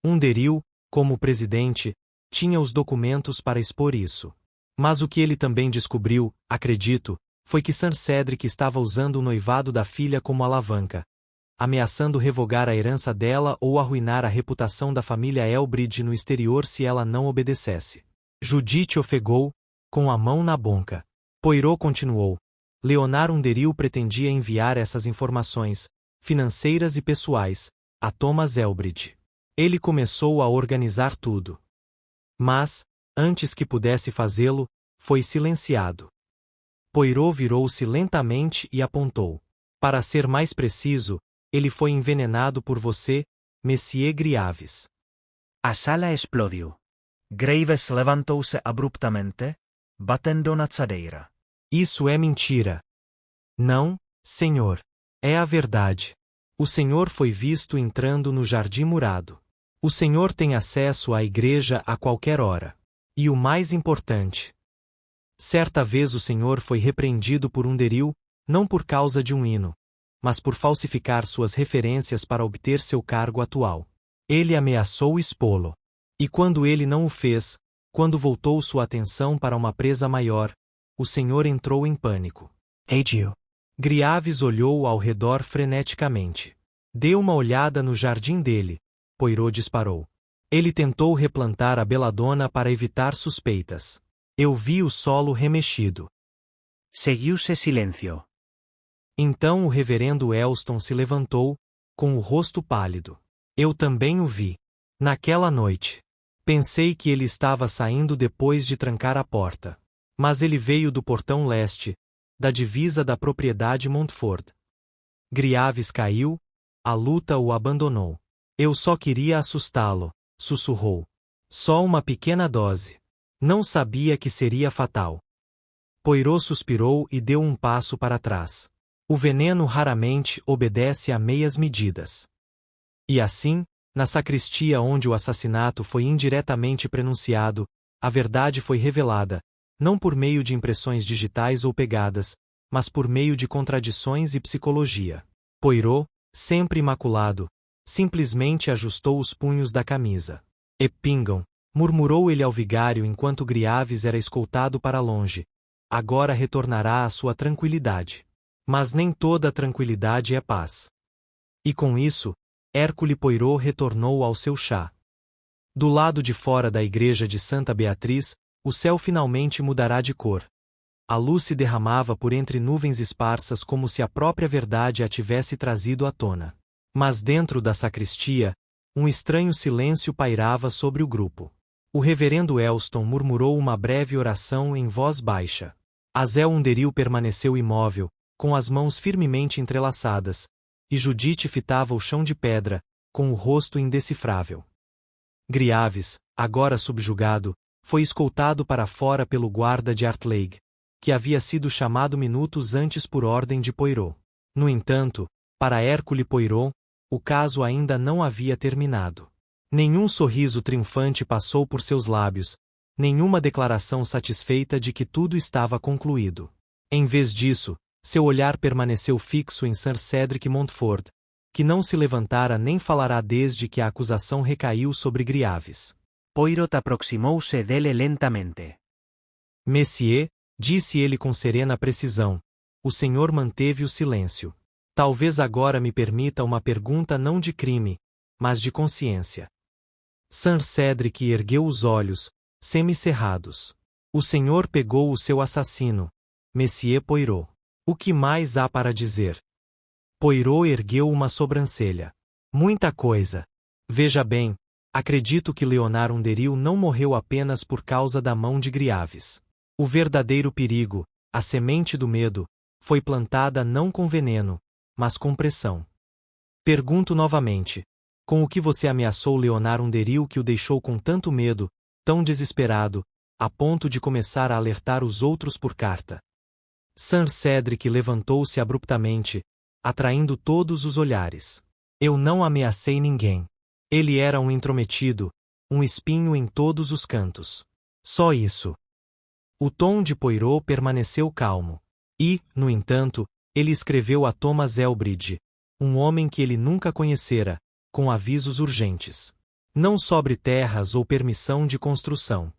Underhill, como presidente, tinha os documentos para expor isso. Mas o que ele também descobriu, acredito, foi que Sir Cedric estava usando o noivado da filha como alavanca, ameaçando revogar a herança dela ou arruinar a reputação da família Elbridge no exterior se ela não obedecesse. Judith ofegou, com a mão na boca. Poirot continuou. Leonard Underhill pretendia enviar essas informações, financeiras e pessoais, a Thomas Elbridge. Ele começou a organizar tudo. Mas, antes que pudesse fazê-lo, foi silenciado. Poirot virou-se lentamente e apontou. Para ser mais preciso, ele foi envenenado por você, Monsieur Griaves. A sala explodiu. Graves levantou-se abruptamente, batendo na cadeira. Isso é mentira. Não, senhor. É a verdade. O Senhor foi visto entrando no jardim murado. O Senhor tem acesso à igreja a qualquer hora. E o mais importante. Certa vez o Senhor foi repreendido por um deril, não por causa de um hino, mas por falsificar suas referências para obter seu cargo atual. Ele ameaçou expô-lo. E quando ele não o fez, quando voltou sua atenção para uma presa maior, o Senhor entrou em pânico. Agio. Griaves olhou ao redor freneticamente. Deu uma olhada no jardim dele. Poirot disparou. Ele tentou replantar a beladona para evitar suspeitas. Eu vi o solo remexido. Seguiu-se silêncio. Então o reverendo Elston se levantou, com o rosto pálido. Eu também o vi. Naquela noite. Pensei que ele estava saindo depois de trancar a porta. Mas ele veio do portão leste, da divisa da propriedade Montfort. Griaves caiu, a luta o abandonou. Eu só queria assustá-lo, sussurrou. Só uma pequena dose. Não sabia que seria fatal. Poirot suspirou e deu um passo para trás. O veneno raramente obedece a meias medidas. E assim, na sacristia onde o assassinato foi indiretamente prenunciado, a verdade foi revelada, não por meio de impressões digitais ou pegadas, mas por meio de contradições e psicologia. Poirot, sempre imaculado, simplesmente ajustou os punhos da camisa. Eppingham, murmurou ele ao vigário enquanto Griaves era escoltado para longe. Agora retornará à sua tranquilidade. Mas nem toda tranquilidade é paz. E com isso, Hercule Poirot retornou ao seu chá. Do lado de fora da igreja de Santa Beatriz, o céu finalmente mudará de cor. A luz se derramava por entre nuvens esparsas como se a própria verdade a tivesse trazido à tona. Mas dentro da sacristia, um estranho silêncio pairava sobre o grupo. O reverendo Elston murmurou uma breve oração em voz baixa. Azel Underhill permaneceu imóvel, com as mãos firmemente entrelaçadas, e Judith fitava o chão de pedra, com o rosto indecifrável. Griaves, agora subjugado, foi escoltado para fora pelo guarda de Artleig, que havia sido chamado minutos antes por ordem de Poirot. No entanto, para Hercule Poirot, o caso ainda não havia terminado. Nenhum sorriso triunfante passou por seus lábios, nenhuma declaração satisfeita de que tudo estava concluído. Em vez disso, seu olhar permaneceu fixo em Sir Cedric Montfort, que não se levantara nem falará desde que a acusação recaiu sobre Griaves. Poirot aproximou-se dele lentamente. Messieurs, disse ele com serena precisão, o senhor manteve o silêncio. Talvez agora me permita uma pergunta não de crime, mas de consciência. Sir Cedric ergueu os olhos, semicerrados. O senhor pegou o seu assassino, Monsieur Poirot. O que mais há para dizer? Poirot ergueu uma sobrancelha. Muita coisa. Veja bem, acredito que Leonard Underhill não morreu apenas por causa da mão de Griaves. O verdadeiro perigo, a semente do medo, foi plantada não com veneno, mas com pressão. Pergunto novamente, com o que você ameaçou Leonard Underhill que o deixou com tanto medo, tão desesperado, a ponto de começar a alertar os outros por carta? Sir Cedric levantou-se abruptamente, atraindo todos os olhares. Eu não ameacei ninguém. Ele era um intrometido, um espinho em todos os cantos. Só isso. O tom de Poirot permaneceu calmo. E, no entanto, ele escreveu a Thomas Elbridge, um homem que ele nunca conhecera, com avisos urgentes. Não sobre terras ou permissão de construção.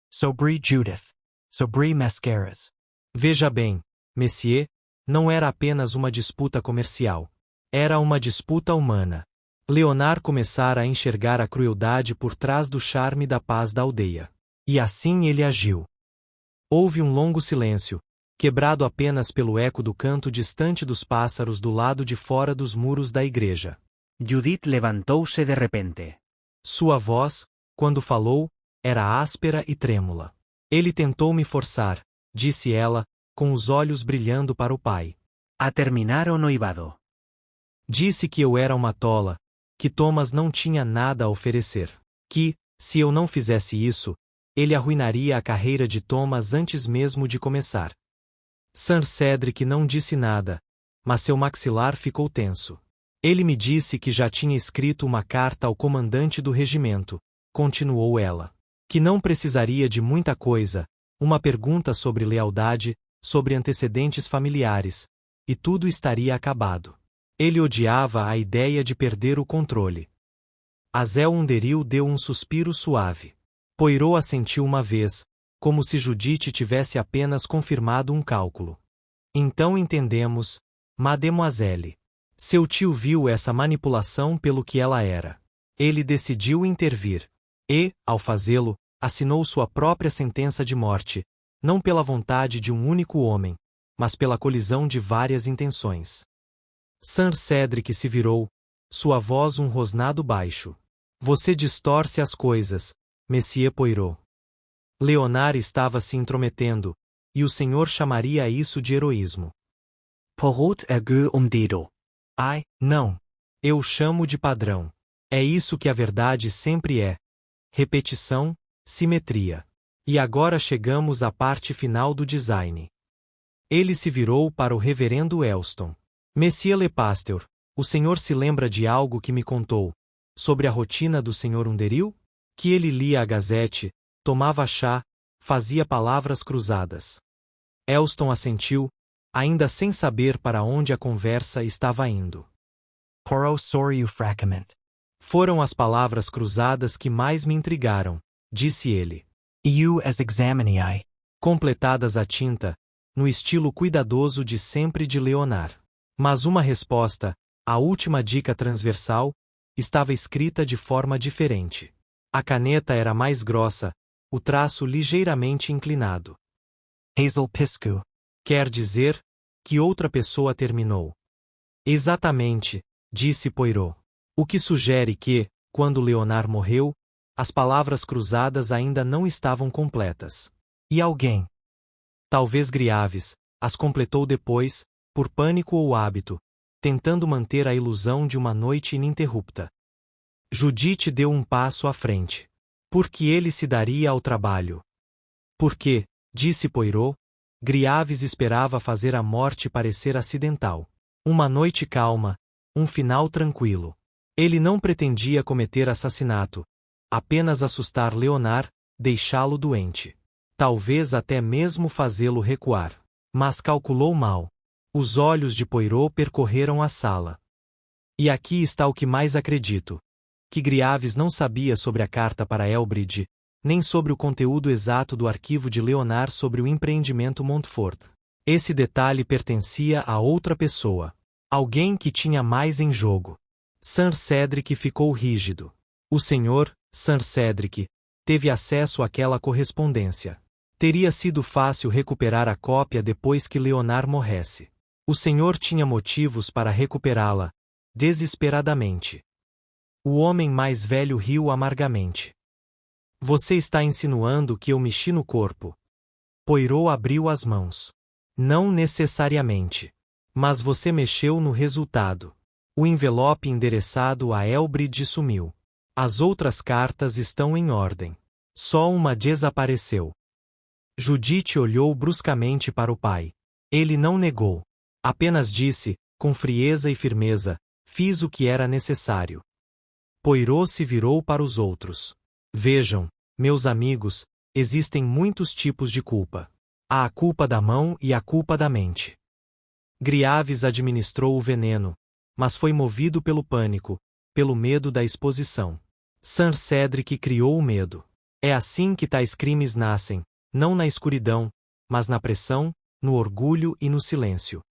Sobre Judith. Sobre Mascaras. Veja bem, Messieurs, não era apenas uma disputa comercial. Era uma disputa humana. Leonard começara a enxergar a crueldade por trás do charme da paz da aldeia. E assim ele agiu. Houve um longo silêncio, quebrado apenas pelo eco do canto distante dos pássaros do lado de fora dos muros da igreja. Judith levantou-se de repente. Sua voz, quando falou, era áspera e trêmula. Ele tentou me forçar, disse ela, com os olhos brilhando para o pai. A terminar o noivado. Disse que eu era uma tola, que Thomas não tinha nada a oferecer. Que, se eu não fizesse isso, ele arruinaria a carreira de Thomas antes mesmo de começar. Sir Cedric não disse nada, mas seu maxilar ficou tenso. Ele me disse que já tinha escrito uma carta ao comandante do regimento, continuou ela. Que não precisaria de muita coisa, uma pergunta sobre lealdade, sobre antecedentes familiares, e tudo estaria acabado. Ele odiava a ideia de perder o controle. Azel Underil deu um suspiro suave. Poirot assentiu uma vez, como se Judith tivesse apenas confirmado um cálculo. Então entendemos, mademoiselle. Seu tio viu essa manipulação pelo que ela era. Ele decidiu intervir. E, ao fazê-lo, assinou sua própria sentença de morte, não pela vontade de um único homem, mas pela colisão de várias intenções. Sir Cedric se virou, sua voz um rosnado baixo. Você distorce as coisas, Monsieur Poirot. Leonard estava se intrometendo, e o senhor chamaria isso de heroísmo. Poirot ergueu dedo. Ai, não. Eu chamo de padrão. É isso que a verdade sempre é. Repetição, simetria. E agora chegamos à parte final do design. Ele se virou para o reverendo Elston. Monsieur Lepasteur, o senhor se lembra de algo que me contou, sobre a rotina do Sr. Underil? Que ele lia a Gazette, tomava chá, fazia palavras cruzadas. Elston assentiu, ainda sem saber para onde a conversa estava indo. Poirot sorriu fracamente. Foram as palavras cruzadas que mais me intrigaram, disse ele. Eu as examinei. Completadas a tinta, no estilo cuidadoso de sempre de Leonard. Mas uma resposta, a última dica transversal, estava escrita de forma diferente. A caneta era mais grossa, o traço ligeiramente inclinado. Hazel Piscu. Quer dizer, que outra pessoa terminou. Exatamente, disse Poirot. O que sugere que, quando Leonard morreu, as palavras cruzadas ainda não estavam completas. E alguém? Talvez Griaves, as completou depois, por pânico ou hábito, tentando manter a ilusão de uma noite ininterrupta. Judith deu um passo à frente. Por que ele se daria ao trabalho? Porque, disse Poirot, Griaves esperava fazer a morte parecer acidental. Uma noite calma, um final tranquilo. Ele não pretendia cometer assassinato, apenas assustar Leonard, deixá-lo doente. Talvez até mesmo fazê-lo recuar. Mas calculou mal. Os olhos de Poirot percorreram a sala. E aqui está o que mais acredito. Que Griaves não sabia sobre a carta para Elbridge, nem sobre o conteúdo exato do arquivo de Leonard sobre o empreendimento Montfort. Esse detalhe pertencia a outra pessoa. Alguém que tinha mais em jogo. Sir Cedric ficou rígido. O senhor, Sir Cedric, teve acesso àquela correspondência. Teria sido fácil recuperar a cópia depois que Leonard morresse. O senhor tinha motivos para recuperá-la, desesperadamente. O homem mais velho riu amargamente. Você está insinuando que eu mexi no corpo? Poirot abriu as mãos. Não necessariamente. Mas você mexeu no resultado. O envelope endereçado a Elbridge sumiu. As outras cartas estão em ordem. Só uma desapareceu. Judith olhou bruscamente para o pai. Ele não negou. Apenas disse, com frieza e firmeza, fiz o que era necessário. Poirot se virou para os outros. Vejam, meus amigos, existem muitos tipos de culpa. Há a culpa da mão e a culpa da mente. Griaves administrou o veneno, mas foi movido pelo pânico, pelo medo da exposição. Sir Cedric criou o medo. É assim que tais crimes nascem, não na escuridão, mas na pressão, no orgulho e no silêncio.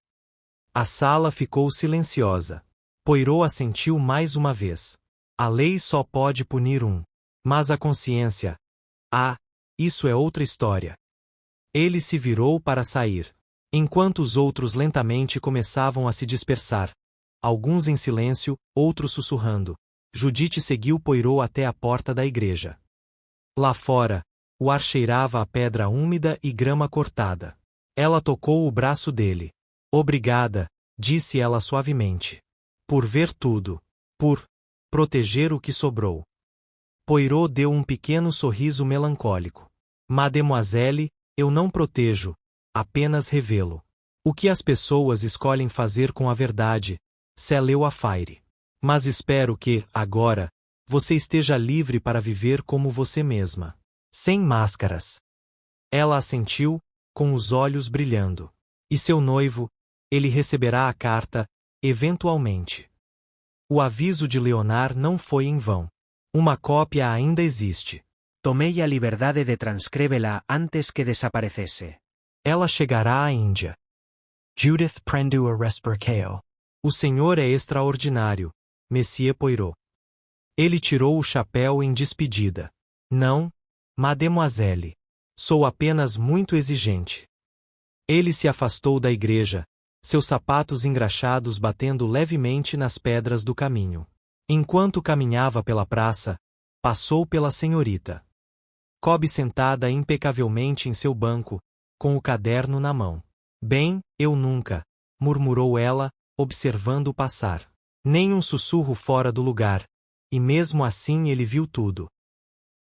A sala ficou silenciosa. Poirot assentiu mais uma vez. A lei só pode punir um. Mas a consciência... Ah, isso é outra história. Ele se virou para sair. Enquanto os outros lentamente começavam a se dispersar. Alguns em silêncio, outros sussurrando. Judith seguiu Poirot até a porta da igreja. Lá fora, o ar cheirava a pedra úmida e grama cortada. Ela tocou o braço dele. Obrigada, disse ela suavemente. Por ver tudo. Por proteger o que sobrou. Poirot deu um pequeno sorriso melancólico. Mademoiselle, eu não protejo, apenas revelo. O que as pessoas escolhem fazer com a verdade, c'est leur affaire. Mas espero que, agora, você esteja livre para viver como você mesma. Sem máscaras. Ela assentiu, com os olhos brilhando. E seu noivo, ele receberá a carta, eventualmente. O aviso de Leonard não foi em vão. Uma cópia ainda existe. Tomei a liberdade de transcrevê-la antes que desaparecesse. Ela chegará à Índia. Judith prendu a resperceo. O senhor é extraordinário, Monsieur Poirot. Ele tirou o chapéu em despedida. Não, mademoiselle. Sou apenas muito exigente. Ele se afastou da igreja, seus sapatos engraxados batendo levemente nas pedras do caminho. Enquanto caminhava pela praça, passou pela senhorita Cobb sentada impecavelmente em seu banco, com o caderno na mão. Bem, eu nunca, murmurou ela, observando-o passar. Nem um sussurro fora do lugar, e mesmo assim ele viu tudo.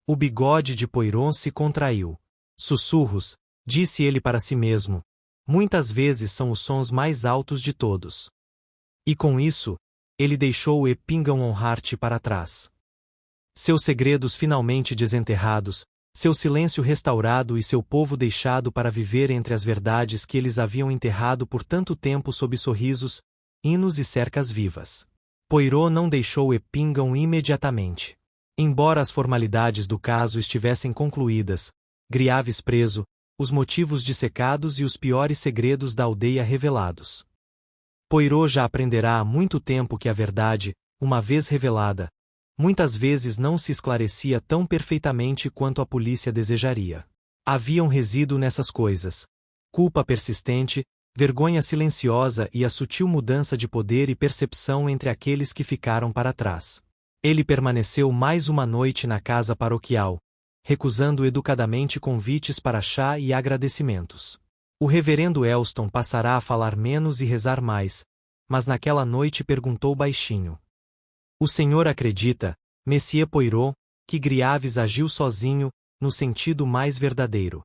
O bigode de Poirot se contraiu. Sussurros, disse ele para si mesmo, muitas vezes são os sons mais altos de todos. E com isso, ele deixou o Eppingham Honhart para trás. Seus segredos finalmente desenterrados, seu silêncio restaurado e seu povo deixado para viver entre as verdades que eles haviam enterrado por tanto tempo sob sorrisos, hinos e cercas vivas. Poirot não deixou Eppingham imediatamente. Embora as formalidades do caso estivessem concluídas, Greaves preso, os motivos dissecados e os piores segredos da aldeia revelados. Poirot já aprenderá há muito tempo que a verdade, uma vez revelada, muitas vezes não se esclarecia tão perfeitamente quanto a polícia desejaria. Haviam resíduo nessas coisas: culpa persistente, vergonha silenciosa e a sutil mudança de poder e percepção entre aqueles que ficaram para trás. Ele permaneceu mais uma noite na casa paroquial, recusando educadamente convites para chá e agradecimentos. O reverendo Elston passará a falar menos e rezar mais, mas naquela noite perguntou baixinho: o senhor acredita, Monsieur Poirot, que Greaves agiu sozinho, no sentido mais verdadeiro?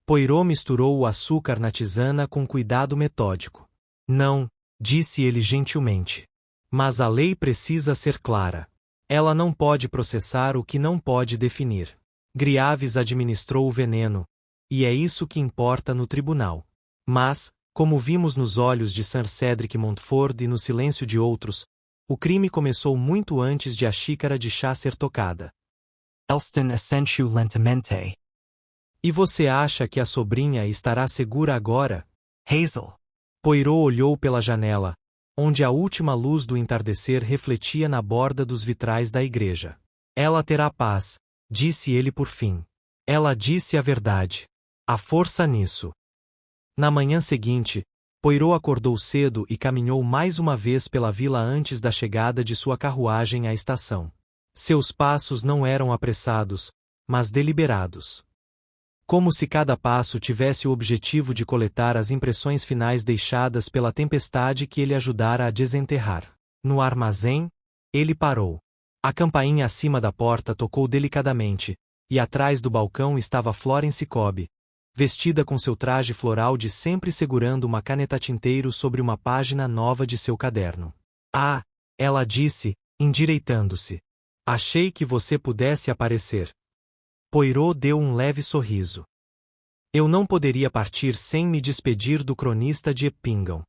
Poirot misturou o açúcar na tisana com cuidado metódico. Não, disse ele gentilmente. Mas a lei precisa ser clara. Ela não pode processar o que não pode definir. Greaves administrou o veneno, e é isso que importa no tribunal. Mas, como vimos nos olhos de Sir Cedric Montfort e no silêncio de outros, o crime começou muito antes de a xícara de chá ser tocada. Elston assentiu lentamente. E você acha que a sobrinha estará segura agora? Hazel. Poirot olhou pela janela, onde a última luz do entardecer refletia na borda dos vitrais da igreja. Ela terá paz, disse ele por fim. Ela disse a verdade. Há força nisso. Na manhã seguinte, Poirot acordou cedo e caminhou mais uma vez pela vila antes da chegada de sua carruagem à estação. Seus passos não eram apressados, mas deliberados. Como se cada passo tivesse o objetivo de coletar as impressões finais deixadas pela tempestade que ele ajudara a desenterrar. No armazém, ele parou. A campainha acima da porta tocou delicadamente, e atrás do balcão estava Florence Cobb, vestida com seu traje floral de sempre segurando uma caneta tinteiro sobre uma página nova de seu caderno. Ah, ela disse, endireitando-se. Achei que você pudesse aparecer. Poirot deu um leve sorriso. Eu não poderia partir sem me despedir do cronista de Eppingham.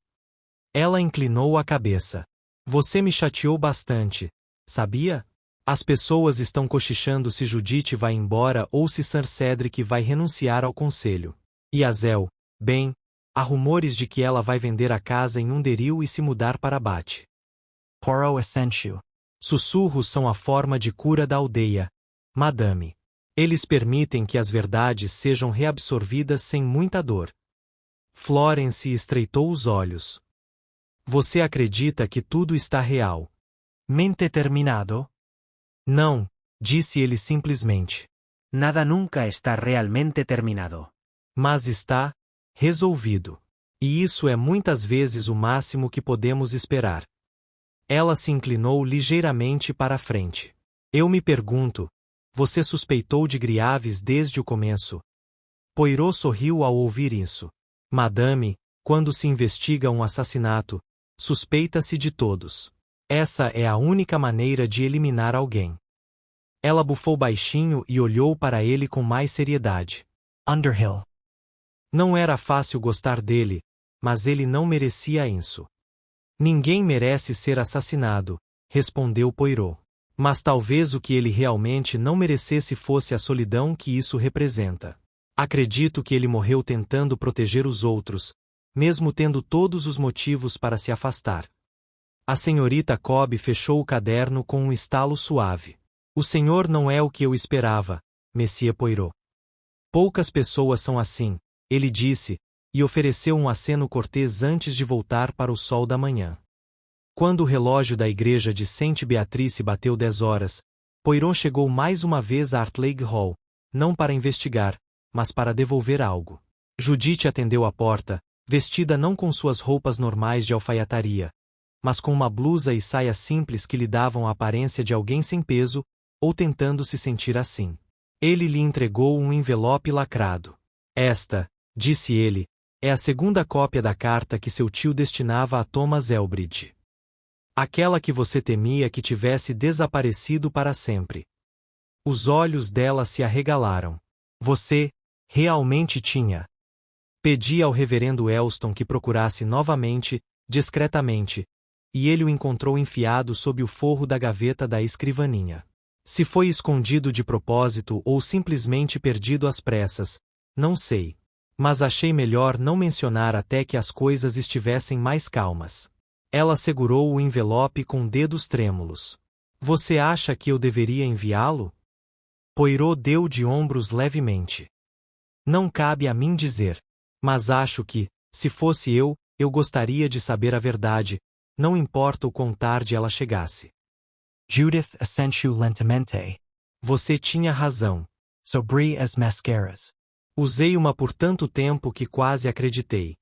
Ela inclinou a cabeça. Você me chateou bastante, sabia? As pessoas estão cochichando se Judith vai embora ou se Sir Cedric vai renunciar ao conselho. E Hazel, bem, há rumores de que ela vai vender a casa em Underhill e se mudar para Bath. Poirot assentiu. Sussurros são a forma de cura da aldeia, madame. Eles permitem que as verdades sejam reabsorvidas sem muita dor. Florence estreitou os olhos. Você acredita que tudo está real? Mente terminado? Não, disse ele simplesmente. Nada nunca está realmente terminado. Mas está resolvido. E isso é muitas vezes o máximo que podemos esperar. Ela se inclinou ligeiramente para a frente. Eu me pergunto, você suspeitou de Greaves desde o começo? Poirot sorriu ao ouvir isso. Madame, quando se investiga um assassinato, suspeita-se de todos. Essa é a única maneira de eliminar alguém. Ela bufou baixinho e olhou para ele com mais seriedade. Underhill. Não era fácil gostar dele, mas ele não merecia isso. Ninguém merece ser assassinado, respondeu Poirot. Mas talvez o que ele realmente não merecesse fosse a solidão que isso representa. Acredito que ele morreu tentando proteger os outros, mesmo tendo todos os motivos para se afastar. A senhorita Cobb fechou o caderno com um estalo suave. O senhor não é o que eu esperava, Monsieur Poirot. Poucas pessoas são assim, ele disse, e ofereceu um aceno cortês antes de voltar para o sol da manhã. Quando o relógio da igreja de Saint Beatrice bateu 10 horas, Poirot chegou mais uma vez a Artleigh Hall, não para investigar, mas para devolver algo. Judith atendeu a porta, vestida não com suas roupas normais de alfaiataria, mas com uma blusa e saia simples que lhe davam a aparência de alguém sem peso, ou tentando se sentir assim. Ele lhe entregou um envelope lacrado. Esta, disse ele, é a segunda cópia da carta que seu tio destinava a Thomas Elbridge. Aquela que você temia que tivesse desaparecido para sempre. Os olhos dela se arregalaram. Você, realmente tinha. Pedi ao reverendo Elston que procurasse novamente, discretamente, e ele o encontrou enfiado sob o forro da gaveta da escrivaninha. Se foi escondido de propósito ou simplesmente perdido às pressas, não sei. Mas achei melhor não mencionar até que as coisas estivessem mais calmas. Ela segurou o envelope com dedos trêmulos. Você acha que eu deveria enviá-lo? Poirot deu de ombros levemente. Não cabe a mim dizer. Mas acho que, se fosse eu gostaria de saber a verdade, não importa o quão tarde ela chegasse. Judith assentiu lentamente. Você tinha razão. Sobre as mascaras. Usei uma por tanto tempo que quase acreditei.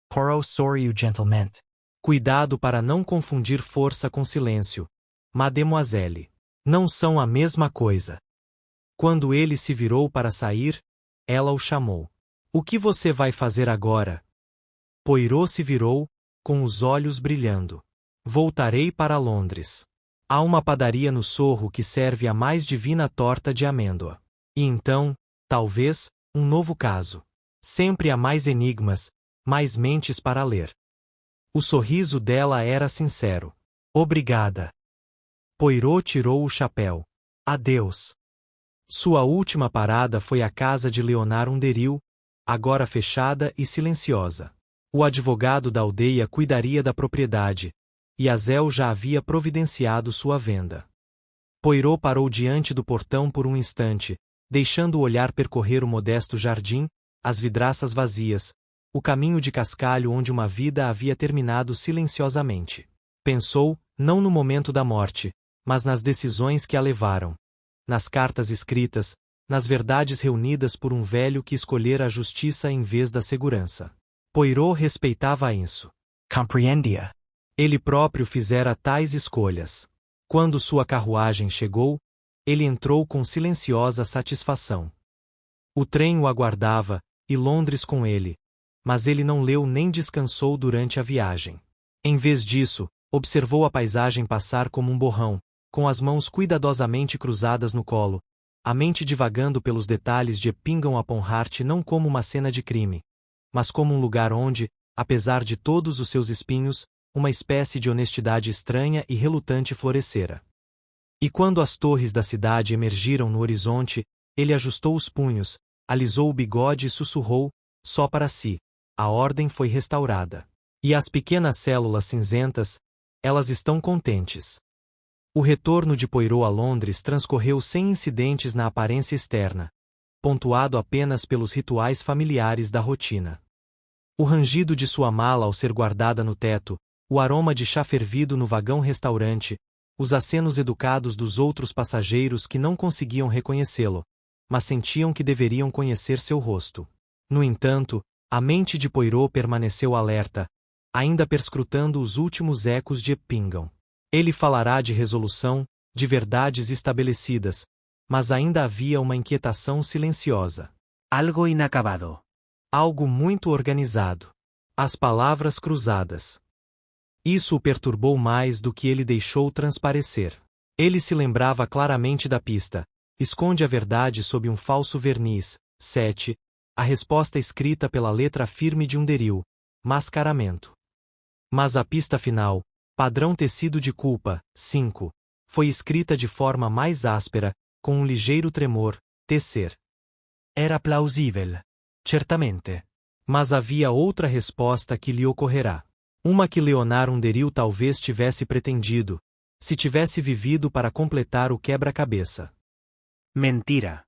Poirot sorriu gentilmente. Cuidado para não confundir força com silêncio. Mademoiselle. Não são a mesma coisa. Quando ele se virou para sair, ela o chamou. O que você vai fazer agora? Poirot se virou, com os olhos brilhando. Voltarei para Londres. Há uma padaria no Sorro que serve a mais divina torta de amêndoa. E então, talvez, um novo caso. Sempre há mais enigmas, mais mentes para ler. O sorriso dela era sincero. Obrigada. Poirot tirou o chapéu. Adeus. Sua última parada foi a casa de Leonard Underhill, agora fechada e silenciosa. O advogado da aldeia cuidaria da propriedade, e Azel já havia providenciado sua venda. Poirot parou diante do portão por um instante, deixando o olhar percorrer o modesto jardim, as vidraças vazias, o caminho de cascalho onde uma vida havia terminado silenciosamente. Pensou, não no momento da morte, mas nas decisões que a levaram. Nas cartas escritas, nas verdades reunidas por um velho que escolhera a justiça em vez da segurança. Poirot respeitava isso. Compreendia. Ele próprio fizera tais escolhas. Quando sua carruagem chegou, ele entrou com silenciosa satisfação. O trem o aguardava, e Londres com ele, mas ele não leu nem descansou durante a viagem. Em vez disso, observou a paisagem passar como um borrão, com as mãos cuidadosamente cruzadas no colo, a mente divagando pelos detalhes de Eppingham upon Hart não como uma cena de crime, mas como um lugar onde, apesar de todos os seus espinhos, uma espécie de honestidade estranha e relutante florescera. E quando as torres da cidade emergiram no horizonte, ele ajustou os punhos, alisou o bigode e sussurrou, só para si, a ordem foi restaurada. E as pequenas células cinzentas, elas estão contentes. O retorno de Poirot a Londres transcorreu sem incidentes na aparência externa, pontuado apenas pelos rituais familiares da rotina. O rangido de sua mala ao ser guardada no teto, o aroma de chá fervido no vagão-restaurante, os acenos educados dos outros passageiros que não conseguiam reconhecê-lo, mas sentiam que deveriam conhecer seu rosto. No entanto, a mente de Poirot permaneceu alerta, ainda perscrutando os últimos ecos de Eppingham. Ele falará de resolução, de verdades estabelecidas, mas ainda havia uma inquietação silenciosa. Algo inacabado. Algo muito organizado. As palavras cruzadas. Isso o perturbou mais do que ele deixou transparecer. Ele se lembrava claramente da pista. Esconde a verdade sob um falso verniz. 7. A resposta escrita pela letra firme de um deril. Mascaramento. Mas a pista final, padrão tecido de culpa. 5. Foi escrita de forma mais áspera, com um ligeiro tremor. Tecer. Era plausível. Certamente. Mas havia outra resposta que lhe ocorrerá. Uma que Leonard Underhill talvez tivesse pretendido, se tivesse vivido para completar o quebra-cabeça. Mentira.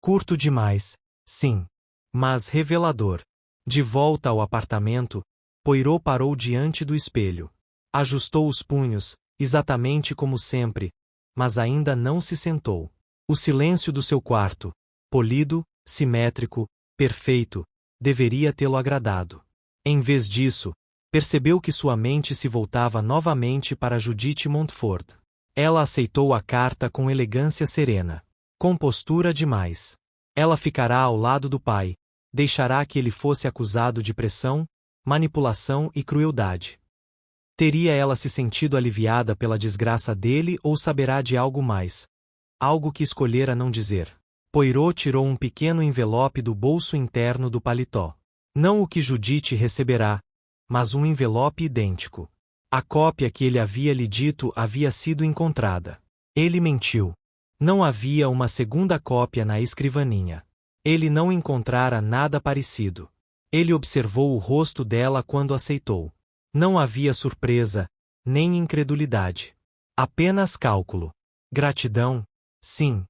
Curto demais, sim. Mas revelador. De volta ao apartamento, Poirot parou diante do espelho. Ajustou os punhos, exatamente como sempre, mas ainda não se sentou. O silêncio do seu quarto, polido, simétrico, perfeito, deveria tê-lo agradado. Em vez disso, percebeu que sua mente se voltava novamente para Judith Montfort. Ela aceitou a carta com elegância serena. Compostura demais. Ela ficará ao lado do pai, deixará que ele fosse acusado de pressão, manipulação e crueldade. Teria ela se sentido aliviada pela desgraça dele ou saberá de algo mais? Algo que escolhera não dizer. Poirot tirou um pequeno envelope do bolso interno do paletó. Não o que Judith receberá, mas um envelope idêntico. A cópia que ele havia lhe dito havia sido encontrada. Ele mentiu. Não havia uma segunda cópia na escrivaninha. Ele não encontrara nada parecido. Ele observou o rosto dela quando aceitou. Não havia surpresa, nem incredulidade. Apenas cálculo. Gratidão, sim.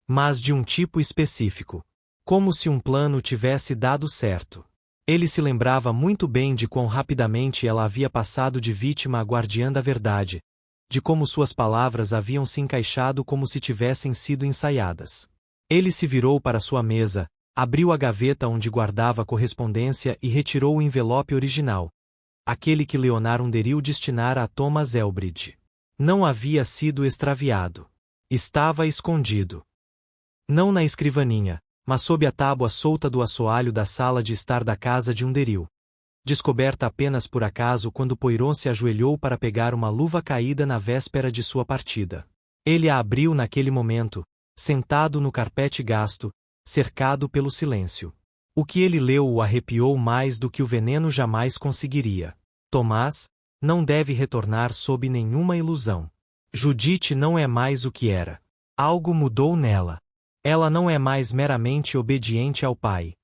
Mas de um tipo específico. Como se um plano tivesse dado certo. Ele se lembrava muito bem de quão rapidamente ela havia passado de vítima a guardiã da verdade, de como suas palavras haviam se encaixado como se tivessem sido ensaiadas. Ele se virou para sua mesa, abriu a gaveta onde guardava a correspondência e retirou o envelope original, aquele que Leonard Underhill destinara a Thomas Elbridge. Não havia sido extraviado. Estava escondido. Não na escrivaninha, mas sob a tábua solta do assoalho da sala de estar da casa de Underhill. Descoberta apenas por acaso quando Poirot se ajoelhou para pegar uma luva caída na véspera de sua partida. Ele a abriu naquele momento, sentado no carpete gasto, cercado pelo silêncio. O que ele leu o arrepiou mais do que o veneno jamais conseguiria. Tomás não deve retornar sob nenhuma ilusão. Judith não é mais o que era. Algo mudou nela. Ela não é mais meramente obediente ao pai.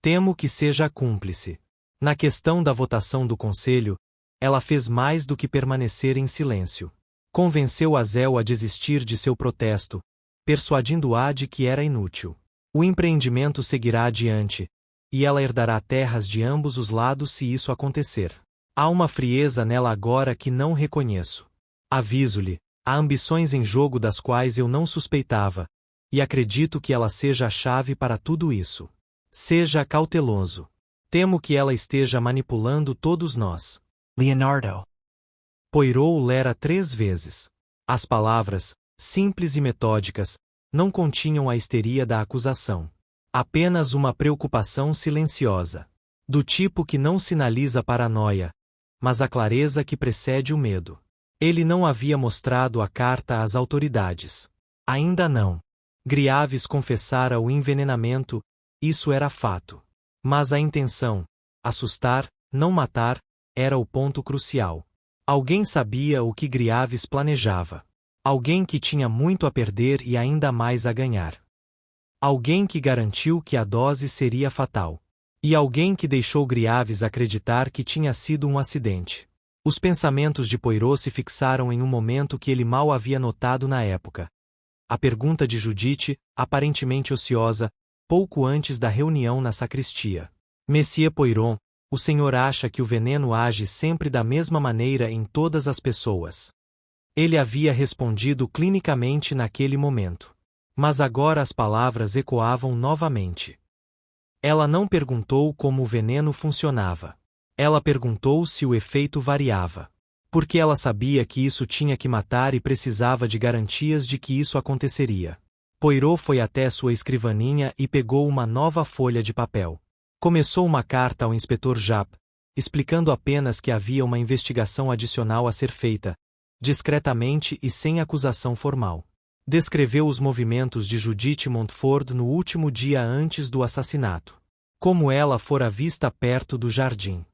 Temo que seja cúmplice. Na questão da votação do conselho, ela fez mais do que permanecer em silêncio. Convenceu Azel a desistir de seu protesto, persuadindo-a de que era inútil. O empreendimento seguirá adiante, e ela herdará terras de ambos os lados se isso acontecer. Há uma frieza nela agora que não reconheço. Aviso-lhe, há ambições em jogo das quais eu não suspeitava, e acredito que ela seja a chave para tudo isso. Seja cauteloso. Temo que ela esteja manipulando todos nós. Leonardo. Poirot o lera 3 vezes. As palavras, simples e metódicas, não continham a histeria da acusação. Apenas uma preocupação silenciosa. Do tipo que não sinaliza paranoia, mas a clareza que precede o medo. Ele não havia mostrado a carta às autoridades. Ainda não. Griaves confessara o envenenamento, isso era fato. Mas a intenção, assustar, não matar, era o ponto crucial. Alguém sabia o que Griaves planejava. Alguém que tinha muito a perder e ainda mais a ganhar. Alguém que garantiu que a dose seria fatal. E alguém que deixou Griaves acreditar que tinha sido um acidente. Os pensamentos de Poirot se fixaram em um momento que ele mal havia notado na época. A pergunta de Judith, aparentemente ociosa, pouco antes da reunião na sacristia. Monsieur Poirot, o senhor acha que o veneno age sempre da mesma maneira em todas as pessoas? Ele havia respondido clinicamente naquele momento. Mas agora as palavras ecoavam novamente. Ela não perguntou como o veneno funcionava. Ela perguntou se o efeito variava. Porque ela sabia que isso tinha que matar e precisava de garantias de que isso aconteceria. Poirot foi até sua escrivaninha e pegou uma nova folha de papel. Começou uma carta ao inspetor Japp, explicando apenas que havia uma investigação adicional a ser feita, discretamente e sem acusação formal. Descreveu os movimentos de Judith Montford no último dia antes do assassinato. Como ela fora vista perto do jardim.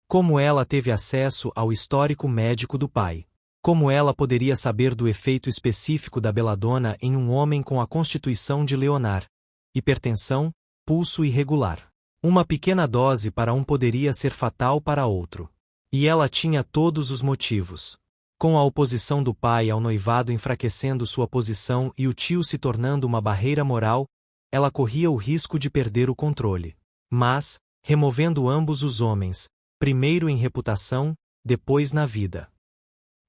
Como ela teve acesso ao histórico médico do pai. Como ela poderia saber do efeito específico da beladona em um homem com a constituição de Leonard. Hipertensão, pulso irregular. Uma pequena dose para um poderia ser fatal para outro. E ela tinha todos os motivos. Com a oposição do pai ao noivado enfraquecendo sua posição e o tio se tornando uma barreira moral, ela corria o risco de perder o controle. Mas, removendo ambos os homens, primeiro em reputação, depois na vida.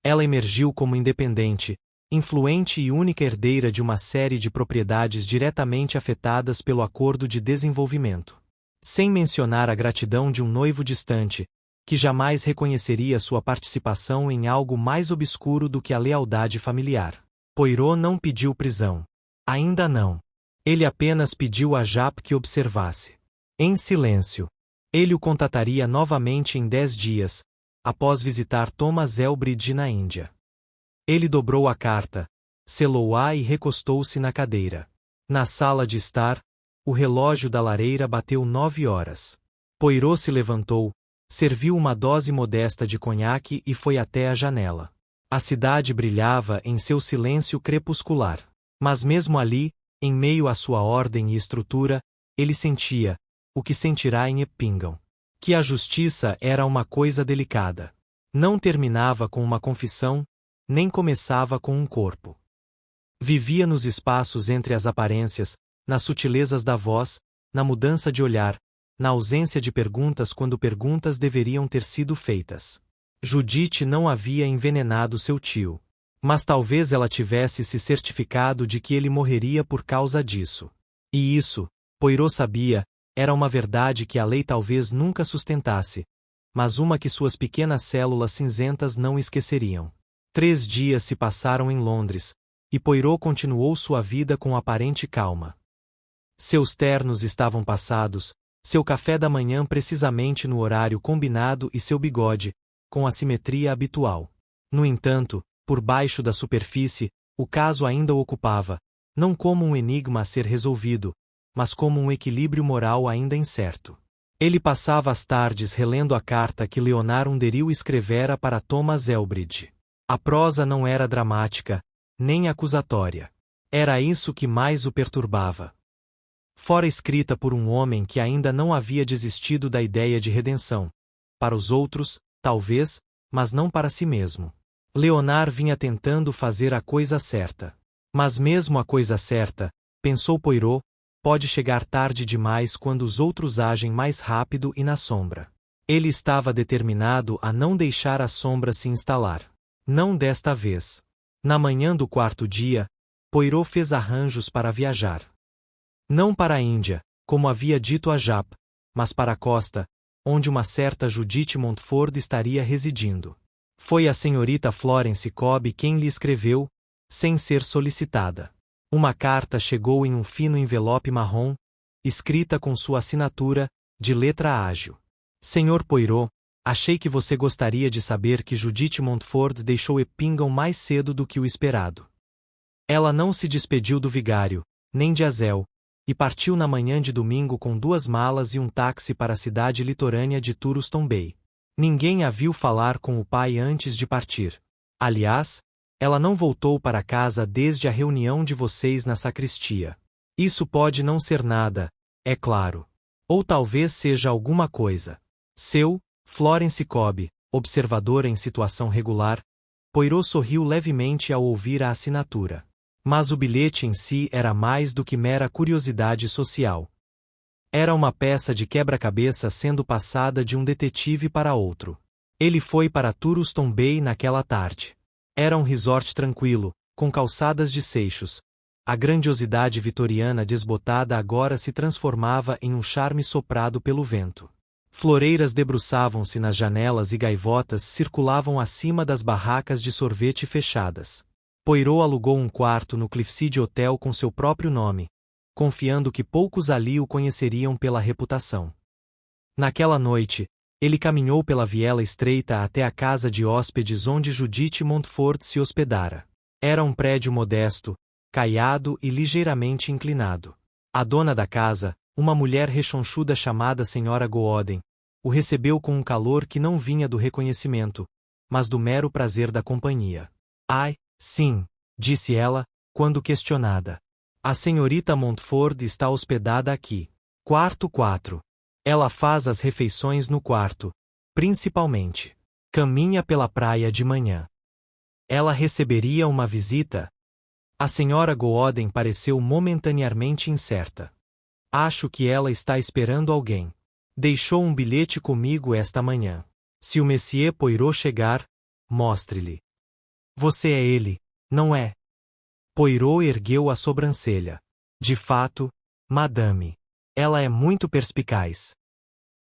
Ela emergiu como independente, influente e única herdeira de uma série de propriedades diretamente afetadas pelo acordo de desenvolvimento. Sem mencionar a gratidão de um noivo distante, que jamais reconheceria sua participação em algo mais obscuro do que a lealdade familiar. Poirot não pediu prisão. Ainda não. Ele apenas pediu a Japp que observasse. Em silêncio. Ele o contataria novamente em 10 dias, após visitar Thomas Elbridge na Índia. Ele dobrou a carta, selou-a e recostou-se na cadeira. Na sala de estar, o relógio da lareira bateu 9 horas. Poirot se levantou, serviu uma dose modesta de conhaque e foi até a janela. A cidade brilhava em seu silêncio crepuscular. Mas mesmo ali, em meio à sua ordem e estrutura, ele sentia, o que sentirá em Eppingham, que a justiça era uma coisa delicada. Não terminava com uma confissão, nem começava com um corpo. Vivia nos espaços entre as aparências, nas sutilezas da voz, na mudança de olhar, na ausência de perguntas quando perguntas deveriam ter sido feitas. Judith não havia envenenado seu tio. Mas talvez ela tivesse se certificado de que ele morreria por causa disso. E isso, Poirot sabia, era uma verdade que a lei talvez nunca sustentasse, mas uma que suas pequenas células cinzentas não esqueceriam. 3 dias se passaram em Londres, e Poirot continuou sua vida com aparente calma. Seus ternos estavam passados, seu café da manhã precisamente no horário combinado e seu bigode, com a simetria habitual. No entanto, por baixo da superfície, o caso ainda o ocupava, não como um enigma a ser resolvido, mas como um equilíbrio moral ainda incerto. Ele passava as tardes relendo a carta que Leonard Underhill escrevera para Thomas Elbridge. A prosa não era dramática, nem acusatória. Era isso que mais o perturbava. Fora escrita por um homem que ainda não havia desistido da ideia de redenção. Para os outros, talvez, mas não para si mesmo. Leonard vinha tentando fazer a coisa certa. Mas mesmo a coisa certa, pensou Poirot, pode chegar tarde demais quando os outros agem mais rápido e na sombra. Ele estava determinado a não deixar a sombra se instalar. Não desta vez. Na manhã do 4º dia, Poirot fez arranjos para viajar. Não para a Índia, como havia dito a Japp, mas para a costa, onde uma certa Judith Montford estaria residindo. Foi a senhorita Florence Cobb quem lhe escreveu, sem ser solicitada. Uma carta chegou em um fino envelope marrom, escrita com sua assinatura, de letra ágil. Senhor Poirot, achei que você gostaria de saber que Judith Montford deixou Eppingham mais cedo do que o esperado. Ela não se despediu do vigário, nem de Azel, e partiu na manhã de domingo com 2 malas e um táxi para a cidade litorânea de Turuston Bay. Ninguém a viu falar com o pai antes de partir. Aliás, ela não voltou para casa desde a reunião de vocês na sacristia. Isso pode não ser nada, é claro. Ou talvez seja alguma coisa. Seu, Florence Cobb, observadora em situação regular, Poirot sorriu levemente ao ouvir a assinatura. Mas o bilhete em si era mais do que mera curiosidade social. Era uma peça de quebra-cabeça sendo passada de um detetive para outro. Ele foi para Turuston Bay naquela tarde. Era um resort tranquilo, com calçadas de seixos. A grandiosidade vitoriana desbotada agora se transformava em um charme soprado pelo vento. Floreiras debruçavam-se nas janelas e gaivotas circulavam acima das barracas de sorvete fechadas. Poirot alugou um quarto no Cliffside Hotel com seu próprio nome, confiando que poucos ali o conheceriam pela reputação. Naquela noite, Ele caminhou pela viela estreita até a casa de hóspedes onde Judith Montfort se hospedara. Era um prédio modesto, caiado e ligeiramente inclinado. A dona da casa, uma mulher rechonchuda chamada Sra. Gooden, o recebeu com um calor que não vinha do reconhecimento, mas do mero prazer da companhia. Ai, sim, disse ela, quando questionada. A senhorita Montfort está hospedada aqui. Quarto 4. Ela faz as refeições no quarto, principalmente. Caminha pela praia de manhã. Ela receberia uma visita? A Sra. Gooden pareceu momentaneamente incerta. Acho que ela está esperando alguém. Deixou um bilhete comigo esta manhã. Se o Monsieur Poirot chegar, mostre-lhe. Você é ele, não é? Poirot ergueu a sobrancelha. De fato, madame. Ela é muito perspicaz.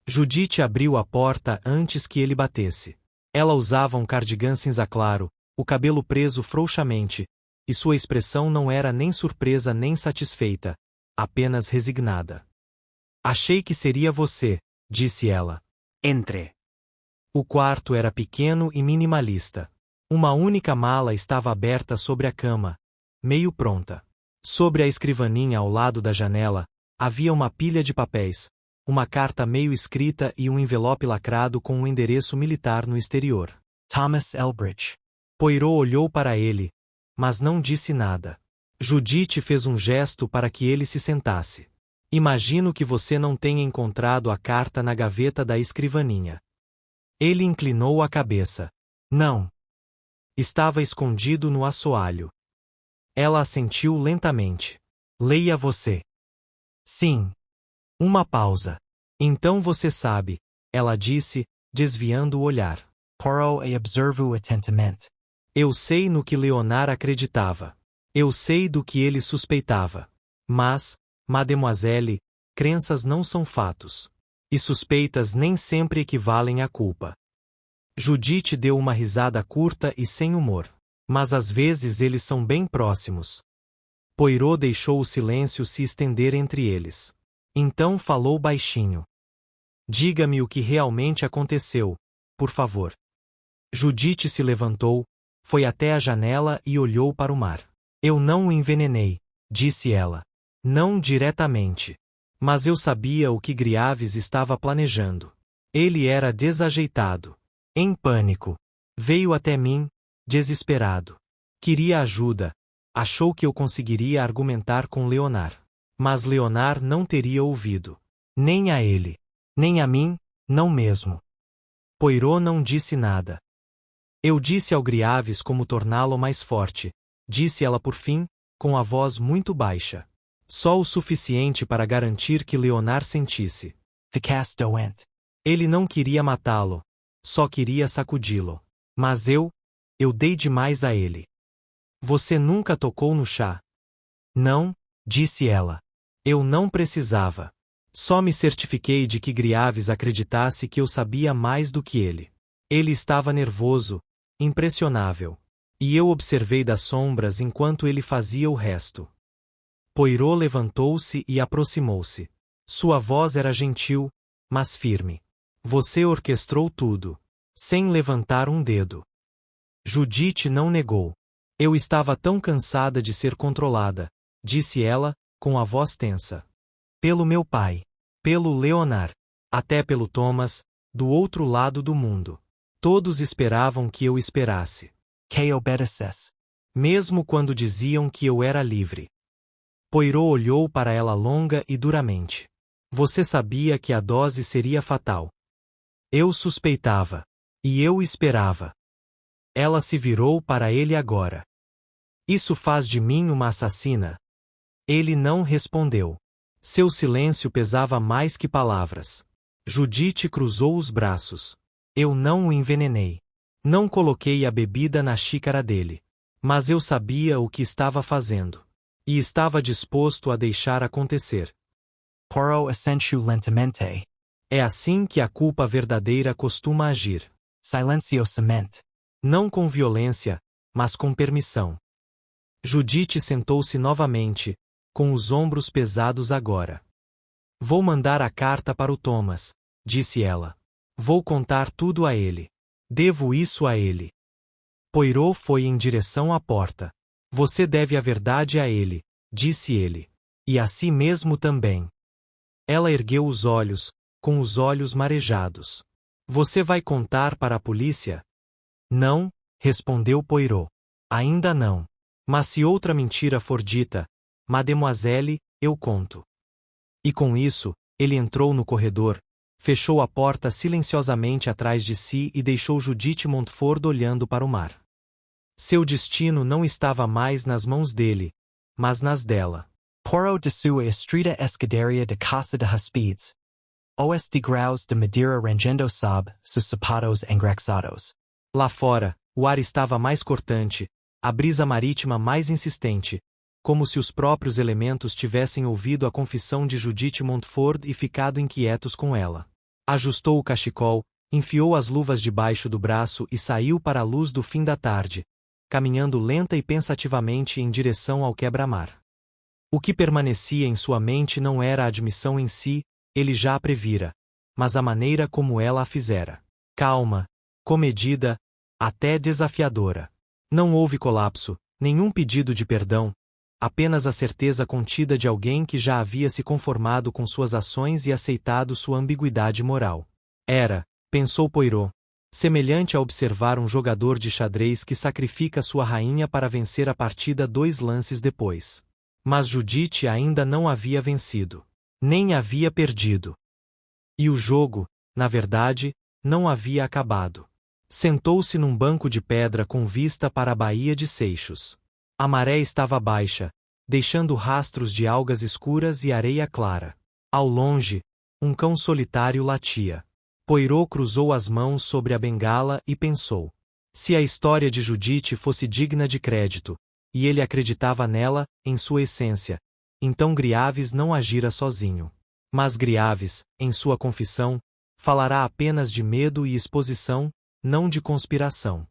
Judith abriu a porta antes que ele batesse. Ela usava um cardigan cinza claro, o cabelo preso frouxamente, e sua expressão não era nem surpresa nem satisfeita, apenas resignada. Achei que seria você, disse ela. Entre. O quarto era pequeno e minimalista. Uma única mala estava aberta sobre a cama, meio pronta. Sobre a escrivaninha ao lado da janela, havia uma pilha de papéis, uma carta meio escrita e um envelope lacrado com um endereço militar no exterior. Thomas Elbridge. Poirot olhou para ele, mas não disse nada. Judith fez um gesto para que ele se sentasse. Imagino que você não tenha encontrado a carta na gaveta da escrivaninha. Ele inclinou a cabeça. Não. Estava escondido no assoalho. Ela assentiu lentamente. Leia você. Sim. Uma pausa. Então você sabe, ela disse, desviando o olhar. Poirot e observo atentamente. Eu sei no que Leonard acreditava. Eu sei do que ele suspeitava. Mas, mademoiselle, crenças não são fatos. E suspeitas nem sempre equivalem à culpa. Judith deu uma risada curta e sem humor. Mas às vezes eles são bem próximos. Poirot deixou o silêncio se estender entre eles. Então falou baixinho. Diga-me o que realmente aconteceu, por favor. Judith se levantou, foi até a janela e olhou para o mar. Eu não o envenenei, disse ela. Não diretamente. Mas eu sabia o que Griaves estava planejando. Ele era desajeitado. Em pânico. Veio até mim, desesperado. Queria ajuda. Achou que eu conseguiria argumentar com Leonard. Mas Leonard não teria ouvido. Nem a ele. Nem a mim, não mesmo. Poirot não disse nada. Eu disse ao Griaves como torná-lo mais forte, disse ela por fim, com a voz muito baixa. Só o suficiente para garantir que Leonard sentisse. The cast went. Ele não queria matá-lo, só queria sacudi-lo. Mas eu dei demais a ele. Você nunca tocou no chá? Não, disse ela. Eu não precisava. Só me certifiquei de que Griaves acreditasse que eu sabia mais do que ele. Ele estava nervoso, impressionável. E eu observei das sombras enquanto ele fazia o resto. Poirot levantou-se e aproximou-se. Sua voz era gentil, mas firme. Você orquestrou tudo, sem levantar um dedo. Judith não negou. Eu estava tão cansada de ser controlada, disse ela, com a voz tensa. Pelo meu pai, pelo Leonard, até pelo Thomas, do outro lado do mundo. Todos esperavam que eu esperasse. Que obedeces. Mesmo quando diziam que eu era livre. Poirot olhou para ela longa e duramente. Você sabia que a dose seria fatal. Eu suspeitava. E eu esperava. Ela se virou para ele agora. Isso faz de mim uma assassina? Ele não respondeu. Seu silêncio pesava mais que palavras. Judith cruzou os braços. Eu não o envenenei. Não coloquei a bebida na xícara dele. Mas eu sabia o que estava fazendo. E estava disposto a deixar acontecer. Poirot assentiu lentamente. É assim que a culpa verdadeira costuma agir. Silenciosamente. Não com violência, mas com permissão. Judith sentou-se novamente, com os ombros pesados agora. Vou mandar a carta para o Thomas, disse ela. Vou contar tudo a ele. Devo isso a ele. Poirot foi em direção à porta. Você deve a verdade a ele, disse ele. E a si mesmo também. Ela ergueu os olhos, com os olhos marejados. Você vai contar para a polícia? Não, respondeu Poirot. Ainda não. Mas se outra mentira for dita, mademoiselle, eu conto. E com isso, ele entrou no corredor, fechou a porta silenciosamente atrás de si e deixou Judith Montfort olhando para o mar. Seu destino não estava mais nas mãos dele, mas nas dela. Poro de sua estrita escadaria de casa de Hóspedes. Os degraus de madeira rangendo sob sus sapatos engraxados. Lá fora, o ar estava mais cortante, a brisa marítima mais insistente, como se os próprios elementos tivessem ouvido a confissão de Judith Montfort e ficado inquietos com ela. Ajustou o cachecol, enfiou as luvas debaixo do braço e saiu para a luz do fim da tarde, caminhando lenta e pensativamente em direção ao quebra-mar. O que permanecia em sua mente não era a admissão em si, ele já a previra, mas a maneira como ela a fizera. Calma, comedida, até desafiadora. Não houve colapso, nenhum pedido de perdão, apenas a certeza contida de alguém que já havia se conformado com suas ações e aceitado sua ambiguidade moral. Era, pensou Poirot, semelhante a observar um jogador de xadrez que sacrifica sua rainha para vencer a partida 2 lances depois. Mas Judith ainda não havia vencido. Nem havia perdido. E o jogo, na verdade, não havia acabado. Sentou-se num banco de pedra com vista para a baía de Seixos. A maré estava baixa, deixando rastros de algas escuras e areia clara. Ao longe, um cão solitário latia. Poirot cruzou as mãos sobre a bengala e pensou. Se a história de Judith fosse digna de crédito, e ele acreditava nela, em sua essência, então Griaves não agira sozinho. Mas Griaves, em sua confissão, falará apenas de medo e exposição, não de conspiração.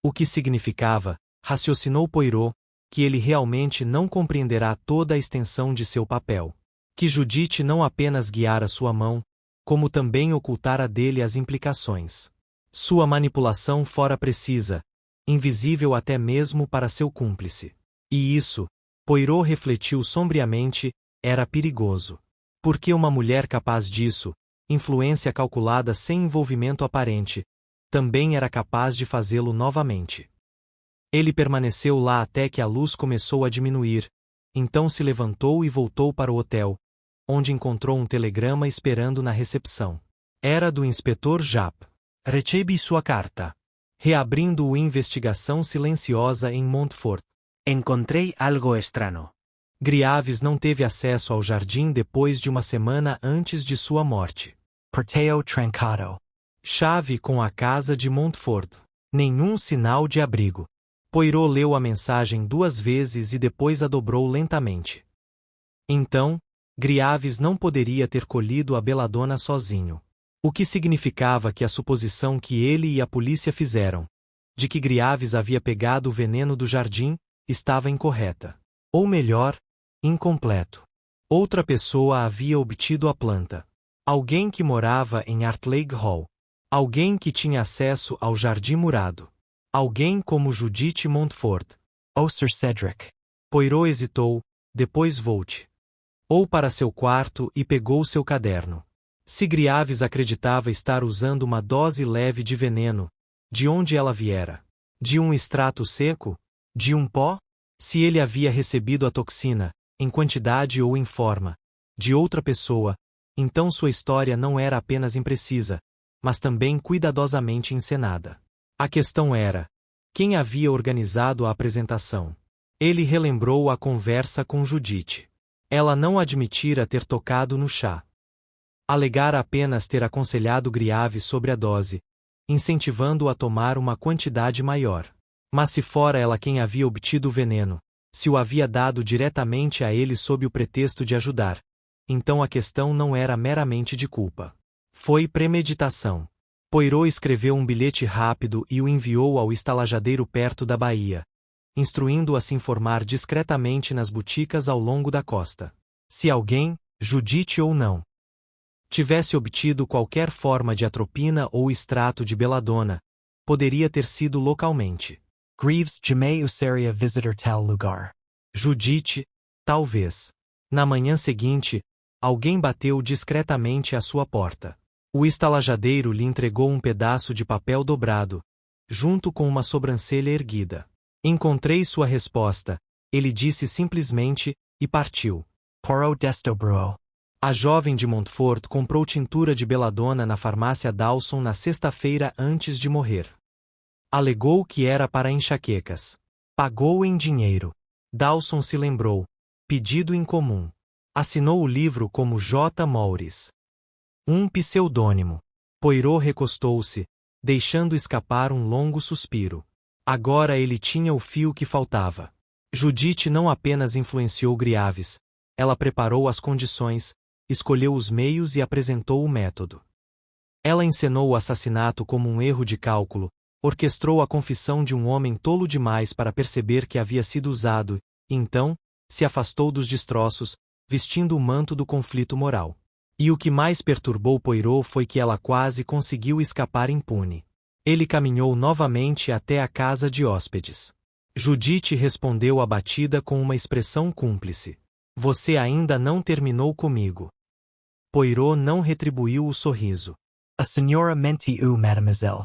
O que significava, raciocinou Poirot, que ele realmente não compreenderá toda a extensão de seu papel. Que Judith não apenas guiara sua mão, como também ocultara dele as implicações. Sua manipulação fora precisa, invisível até mesmo para seu cúmplice. E isso, Poirot refletiu sombriamente, era perigoso. Porque uma mulher capaz disso, influência calculada sem envolvimento aparente, também era capaz de fazê-lo novamente. Ele permaneceu lá até que a luz começou a diminuir, então se levantou e voltou para o hotel, onde encontrou um telegrama esperando na recepção. Era do inspetor Japp. Recebi sua carta. Reabrindo a investigação silenciosa em Montfort. Encontrei algo estranho. Griaves não teve acesso ao jardim depois de uma semana antes de sua morte. Porteo trancado. Chave com a casa de Montfort. Nenhum sinal de abrigo. Poirot leu a mensagem 2 vezes e depois a dobrou lentamente. Então, Griaves não poderia ter colhido a beladona sozinho. O que significava que a suposição que ele e a polícia fizeram, de que Griaves havia pegado o veneno do jardim, estava incorreta. Ou melhor, incompleto. Outra pessoa havia obtido a planta. Alguém que morava em Artlake Hall. Alguém que tinha acesso ao jardim murado. Alguém como Judith Montfort. Ou Sir Cedric. Poirot hesitou, depois volte. Ou para seu quarto e pegou seu caderno. Se Griaves acreditava estar usando uma dose leve de veneno, de onde ela viera? De um extrato seco? De um pó? Se ele havia recebido a toxina, em quantidade ou em forma, de outra pessoa, então sua história não era apenas imprecisa, mas também cuidadosamente encenada. A questão era: quem havia organizado a apresentação? Ele relembrou a conversa com Judith. Ela não admitira ter tocado no chá. Alegara apenas ter aconselhado Griaves sobre a dose, incentivando-o a tomar uma quantidade maior. Mas se fora ela quem havia obtido o veneno, se o havia dado diretamente a ele sob o pretexto de ajudar, então a questão não era meramente de culpa. Foi premeditação. Poirot escreveu um bilhete rápido e o enviou ao estalajadeiro perto da baía, instruindo-o a se informar discretamente nas boticas ao longo da costa. Se alguém, Judith ou não, tivesse obtido qualquer forma de atropina ou extrato de beladona, poderia ter sido localmente. Greaves jamais usaria visitar tal lugar. Judite, talvez. Na manhã seguinte, alguém bateu discretamente à sua porta. O estalajadeiro lhe entregou um pedaço de papel dobrado, junto com uma sobrancelha erguida. Encontrei sua resposta, ele disse simplesmente, e partiu. Poirot desdobrou. A jovem de Montfort comprou tintura de beladona na farmácia Dawson na sexta-feira antes de morrer. Alegou que era para enxaquecas. Pagou em dinheiro. Dawson se lembrou. Pedido incomum. Assinou o livro como J. Morris. Um pseudônimo. Poirot recostou-se, deixando escapar um longo suspiro. Agora ele tinha o fio que faltava. Judite não apenas influenciou Greaves, ela preparou as condições, escolheu os meios e apresentou o método. Ela encenou o assassinato como um erro de cálculo, orquestrou a confissão de um homem tolo demais para perceber que havia sido usado, e então, se afastou dos destroços, vestindo o manto do conflito moral. E o que mais perturbou Poirot foi que ela quase conseguiu escapar impune. Ele caminhou novamente até a casa de hóspedes. Judite respondeu abatida com uma expressão cúmplice. Você ainda não terminou comigo. Poirot não retribuiu o sorriso. A senhora mentiu, mademoiselle.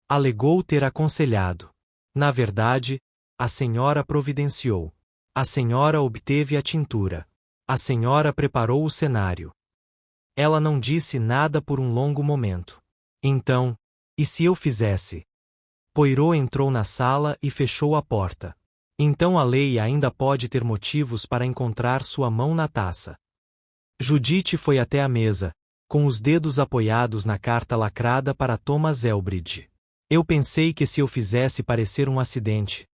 Alegou ter aconselhado. Na verdade, a senhora providenciou. A senhora obteve a tintura. A senhora preparou o cenário. Ela não disse nada por um longo momento. Então, e se eu fizesse? Poirot entrou na sala e fechou a porta. Então a lei ainda pode ter motivos para encontrar sua mão na taça. Judite foi até a mesa, com os dedos apoiados na carta lacrada para Thomas Elbridge. Eu pensei que se eu fizesse parecer um acidente.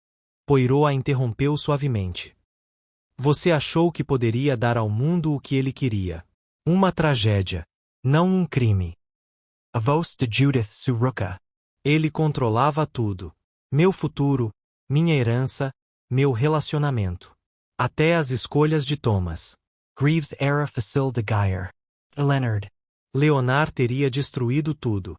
Poirot a interrompeu suavemente. Você achou que poderia dar ao mundo o que ele queria. Uma tragédia, não um crime. A voz de Judith Suruka. Ele controlava tudo. Meu futuro, minha herança, meu relacionamento. Até as escolhas de Thomas. Greaves era fácil de guiar. Leonard. Leonard teria destruído tudo.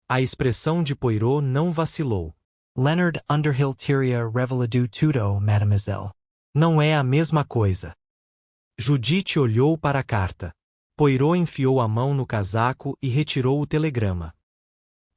A expressão de Poirot não vacilou. Leonard Underhill teria revelado tudo, mademoiselle. Não é a mesma coisa. Judite olhou para a carta. Poirot enfiou a mão no casaco e retirou o telegrama.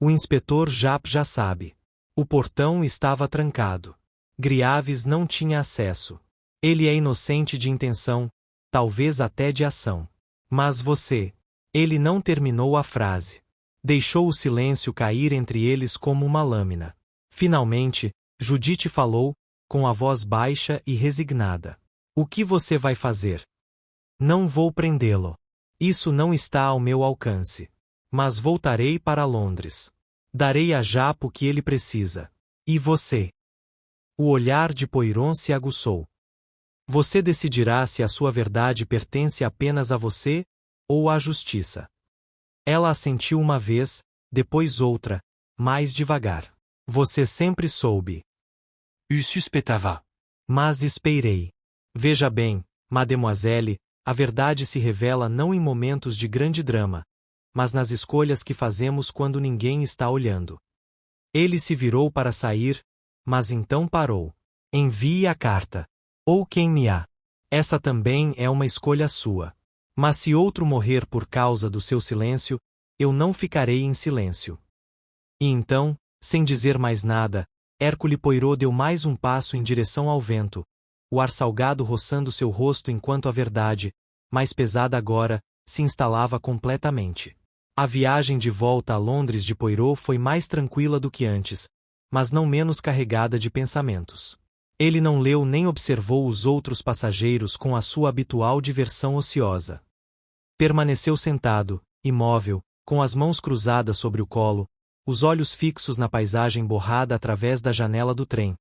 O inspetor Japp já sabe. O portão estava trancado. Greaves não tinha acesso. Ele é inocente de intenção, talvez até de ação. Mas você... Ele não terminou a frase. Deixou o silêncio cair entre eles como uma lâmina. Finalmente, Judite falou, com a voz baixa e resignada. O que você vai fazer? Não vou prendê-lo. Isso não está ao meu alcance. Mas voltarei para Londres. Darei a Japp o que ele precisa. E você? O olhar de Poirot se aguçou. Você decidirá se a sua verdade pertence apenas a você ou à justiça. Ela assentiu uma vez, depois outra, mais devagar. Você sempre soube. Eu suspeitava. Mas esperei. Veja bem, mademoiselle, a verdade se revela não em momentos de grande drama, mas nas escolhas que fazemos quando ninguém está olhando. Ele se virou para sair, mas então parou. Envie a carta. Ou quem me há. Essa também é uma escolha sua. Mas se outro morrer por causa do seu silêncio, eu não ficarei em silêncio. E então, sem dizer mais nada, Hercule Poirot deu mais um passo em direção ao vento, o ar salgado roçando seu rosto enquanto a verdade, mais pesada agora, se instalava completamente. A viagem de volta a Londres de Poirot foi mais tranquila do que antes, mas não menos carregada de pensamentos. Ele não leu nem observou os outros passageiros com a sua habitual diversão ociosa. Permaneceu sentado, imóvel, com as mãos cruzadas sobre o colo, os olhos fixos na paisagem borrada através da janela do trem,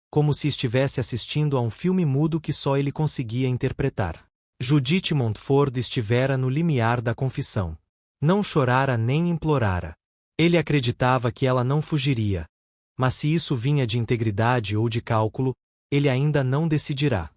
como se estivesse assistindo a um filme mudo que só ele conseguia interpretar. Judite Montfort estivera no limiar da confissão. Não chorara nem implorara. Ele acreditava que ela não fugiria. Mas se isso vinha de integridade ou de cálculo, ele ainda não decidirá.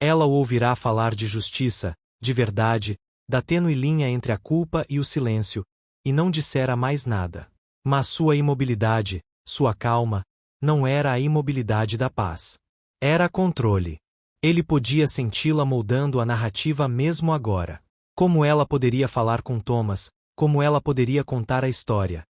Ela o ouvirá falar de justiça, de verdade, da tênue linha entre a culpa e o silêncio, e não dissera mais nada. Mas sua imobilidade, sua calma, não era a imobilidade da paz. Era controle. Ele podia senti-la moldando a narrativa mesmo agora. Como ela poderia falar com Thomas, como ela poderia contar a história.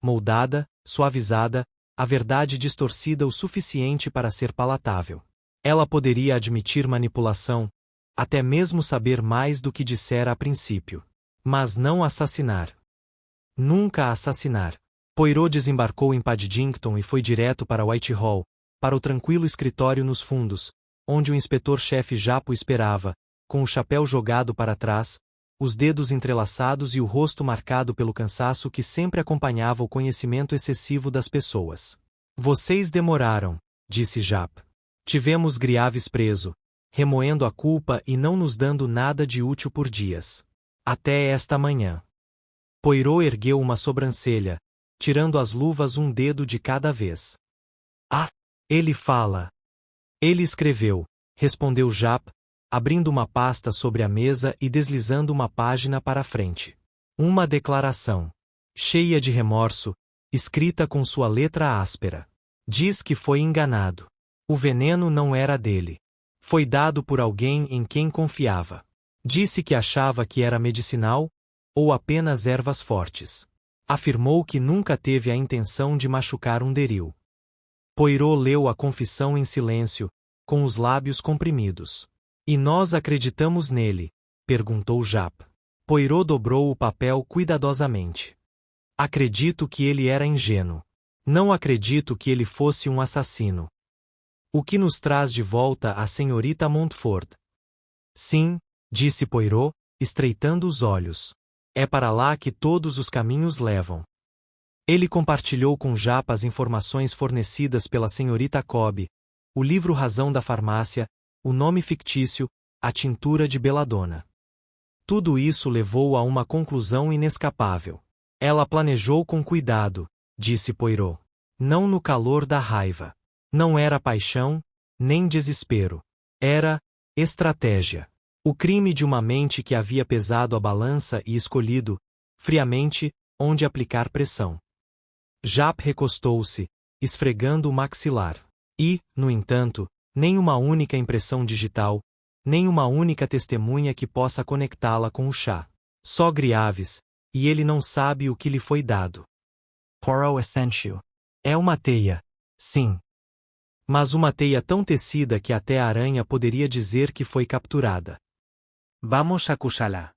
Moldada, suavizada, a verdade distorcida o suficiente para ser palatável. Ela poderia admitir manipulação, até mesmo saber mais do que dissera a princípio. Mas não assassinar. Nunca assassinar. Poirot desembarcou em Paddington e foi direto para Whitehall, para o tranquilo escritório nos fundos, onde o inspetor-chefe Japp o esperava, com o chapéu jogado para trás, os dedos entrelaçados e o rosto marcado pelo cansaço que sempre acompanhava o conhecimento excessivo das pessoas. Vocês demoraram, disse Japp. Tivemos Griaves preso, remoendo a culpa e não nos dando nada de útil por dias. Até esta manhã. Poirot ergueu uma sobrancelha, tirando as luvas um dedo de cada vez. Ah, ele fala. Ele escreveu, respondeu Japp, abrindo uma pasta sobre a mesa e deslizando uma página para a frente. Uma declaração. Cheia de remorso, escrita com sua letra áspera. Diz que foi enganado. O veneno não era dele. Foi dado por alguém em quem confiava. Disse que achava que era medicinal, ou apenas ervas fortes. Afirmou que nunca teve a intenção de machucar um deril. Poirot leu a confissão em silêncio, com os lábios comprimidos. E nós acreditamos nele? Perguntou Japp. Poirot dobrou o papel cuidadosamente. Acredito que ele era ingênuo. Não acredito que ele fosse um assassino. O que nos traz de volta a senhorita Montfort? Sim, disse Poirot, estreitando os olhos. É para lá que todos os caminhos levam. Ele compartilhou com Japp as informações fornecidas pela senhorita Cobb, o livro Razão da Farmácia, o nome fictício, a tintura de Belladonna. Tudo isso levou a uma conclusão inescapável. Ela planejou com cuidado, disse Poirot. Não no calor da raiva. Não era paixão, nem desespero. Era estratégia. O crime de uma mente que havia pesado a balança e escolhido, friamente, onde aplicar pressão. Japp recostou-se, esfregando o maxilar. E, no entanto, nem uma única impressão digital, nem uma única testemunha que possa conectá-la com o chá. Só Griaves, e ele não sabe o que lhe foi dado. Poirot assentiu. É uma teia, sim. Mas uma teia tão tecida que até a aranha poderia dizer que foi capturada. Vamos acusá-la.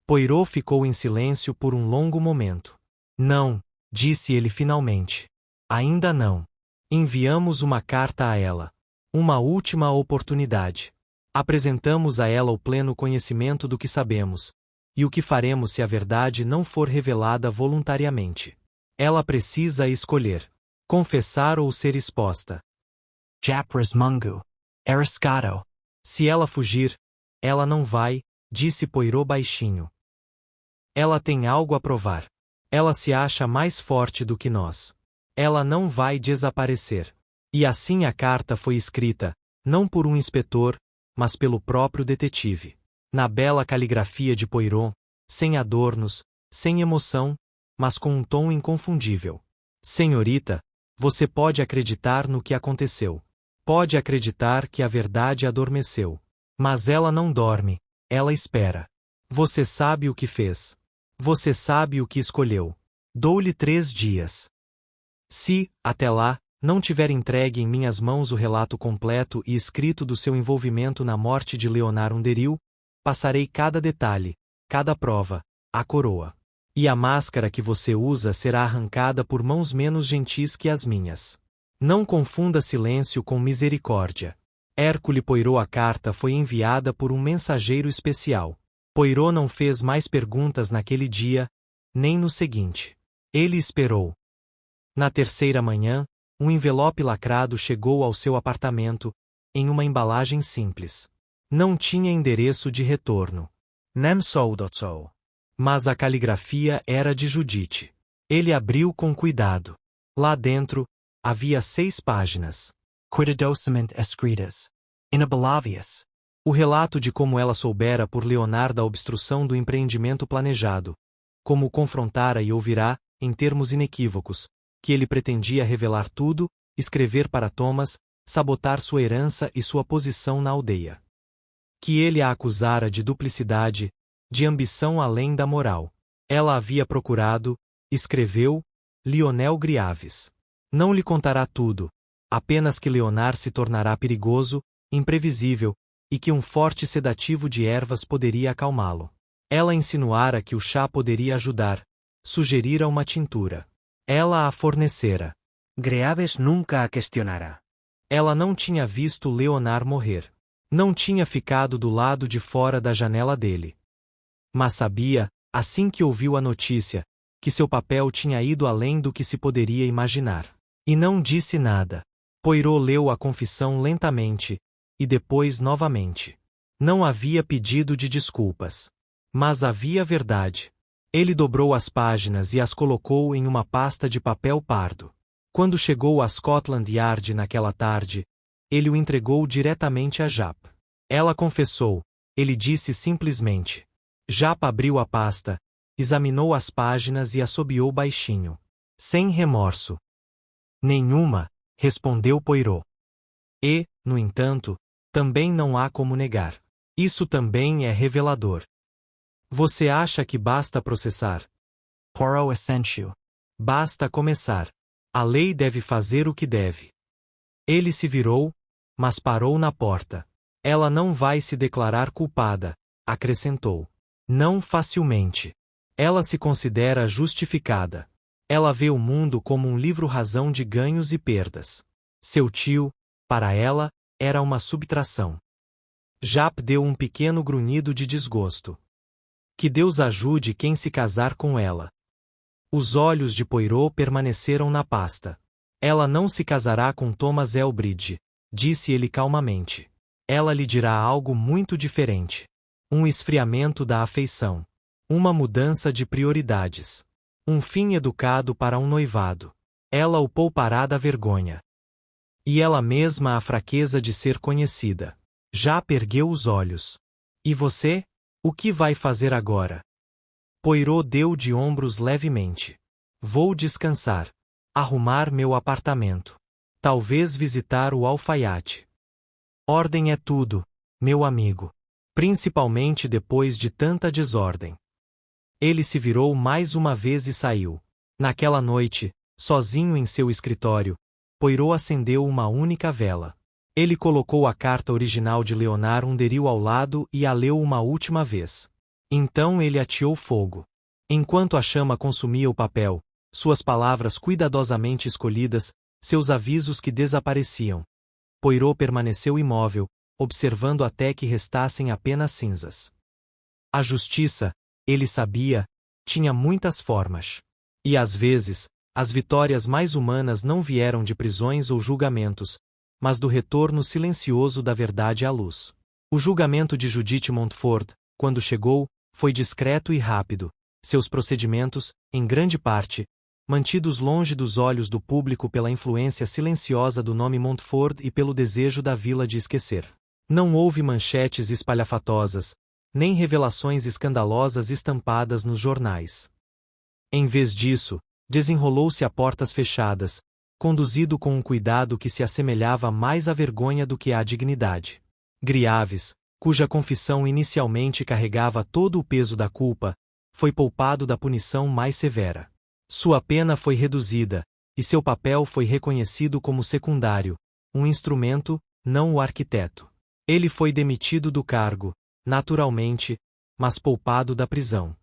Poirot ficou em silêncio por um longo momento. Não, disse ele finalmente. Ainda não. Enviamos uma carta a ela. Uma última oportunidade. Apresentamos a ela o pleno conhecimento do que sabemos, e o que faremos se a verdade não for revelada voluntariamente. Ela precisa escolher. Confessar ou ser exposta. Japp resmungo. Arriscado. Se ela fugir, ela não vai, disse Poirot baixinho. Ela tem algo a provar. Ela se acha mais forte do que nós. Ela não vai desaparecer. E assim a carta foi escrita, não por um inspetor, mas pelo próprio detetive. Na bela caligrafia de Poirot, sem adornos, sem emoção, mas com um tom inconfundível. Senhorita, você pode acreditar no que aconteceu. Pode acreditar que a verdade adormeceu. Mas ela não dorme, ela espera. Você sabe o que fez. Você sabe o que escolheu. Dou-lhe 3 dias. Se, até lá, não tiver entregue em minhas mãos o relato completo e escrito do seu envolvimento na morte de Leonard Underhill, passarei cada detalhe, cada prova, a coroa. E a máscara que você usa será arrancada por mãos menos gentis que as minhas. Não confunda silêncio com misericórdia. Hercule Poirot. A carta foi enviada por um mensageiro especial. Poirot não fez mais perguntas naquele dia, nem no seguinte. Ele esperou. Na terceira manhã, um envelope lacrado chegou ao seu apartamento, em uma embalagem simples. Não tinha endereço de retorno. Nem soudotso. Mas a caligrafia era de Judite. Ele abriu com cuidado. Lá dentro, havia 6 páginas. Cuidadosamente escritas. Inabalavias. O relato de como ela soubera por Leonard da obstrução do empreendimento planejado, como o confrontara e ouvirá, em termos inequívocos, que ele pretendia revelar tudo, escrever para Thomas, sabotar sua herança e sua posição na aldeia. Que ele a acusara de duplicidade, de ambição além da moral. Ela havia procurado, escreveu, Lionel Griaves. Não lhe contará tudo, apenas que Leonard se tornará perigoso, imprevisível, e que um forte sedativo de ervas poderia acalmá-lo. Ela insinuara que o chá poderia ajudar, sugerira uma tintura. Ela a fornecera. Greaves nunca a questionara. Ela não tinha visto Leonard morrer. Não tinha ficado do lado de fora da janela dele. Mas sabia, assim que ouviu a notícia, que seu papel tinha ido além do que se poderia imaginar. E não disse nada. Poirot leu a confissão lentamente, e depois novamente. Não havia pedido de desculpas. Mas havia verdade. Ele dobrou as páginas e as colocou em uma pasta de papel pardo. Quando chegou a Scotland Yard naquela tarde, ele o entregou diretamente a Japp. Ela confessou, ele disse simplesmente. Japp abriu a pasta, examinou as páginas e assobiou baixinho. Sem remorso. Nenhuma, respondeu Poirot. E, no entanto, também não há como negar. Isso também é revelador. Você acha que basta processar? Poirot assentiu. Basta começar. A lei deve fazer o que deve. Ele se virou, mas parou na porta. Ela não vai se declarar culpada, acrescentou. Não facilmente. Ela se considera justificada. Ela vê o mundo como um livro-razão de ganhos e perdas. Seu tio, para ela, era uma subtração. Japp deu um pequeno grunhido de desgosto. Que Deus ajude quem se casar com ela. Os olhos de Poirot permaneceram na pasta. Ela não se casará com Thomas Elbridge, disse ele calmamente. Ela lhe dirá algo muito diferente. Um esfriamento da afeição. Uma mudança de prioridades. Um fim educado para um noivado. Ela o poupará da vergonha. E ela mesma a fraqueza de ser conhecida. Já ergueu os olhos. E você? O que vai fazer agora? Poirot deu de ombros levemente. Vou descansar. Arrumar meu apartamento. Talvez visitar o alfaiate. Ordem é tudo, meu amigo. Principalmente depois de tanta desordem. Ele se virou mais uma vez e saiu. Naquela noite, sozinho em seu escritório, Poirot acendeu uma única vela. Ele colocou a carta original de Leonard Underhill ao lado e a leu uma última vez. Então ele ateou fogo. Enquanto a chama consumia o papel, suas palavras cuidadosamente escolhidas, seus avisos que desapareciam. Poirot permaneceu imóvel, observando até que restassem apenas cinzas. A justiça, ele sabia, tinha muitas formas. E às vezes, as vitórias mais humanas não vieram de prisões ou julgamentos, mas do retorno silencioso da verdade à luz. O julgamento de Judith Montfort, quando chegou, foi discreto e rápido. Seus procedimentos, em grande parte, mantidos longe dos olhos do público pela influência silenciosa do nome Montfort e pelo desejo da vila de esquecer. Não houve manchetes espalhafatosas, nem revelações escandalosas estampadas nos jornais. Em vez disso, desenrolou-se a portas fechadas, conduzido com um cuidado que se assemelhava mais à vergonha do que à dignidade. Griaves, cuja confissão inicialmente carregava todo o peso da culpa, foi poupado da punição mais severa. Sua pena foi reduzida, e seu papel foi reconhecido como secundário, um instrumento, não o arquiteto. Ele foi demitido do cargo, naturalmente, mas poupado da prisão.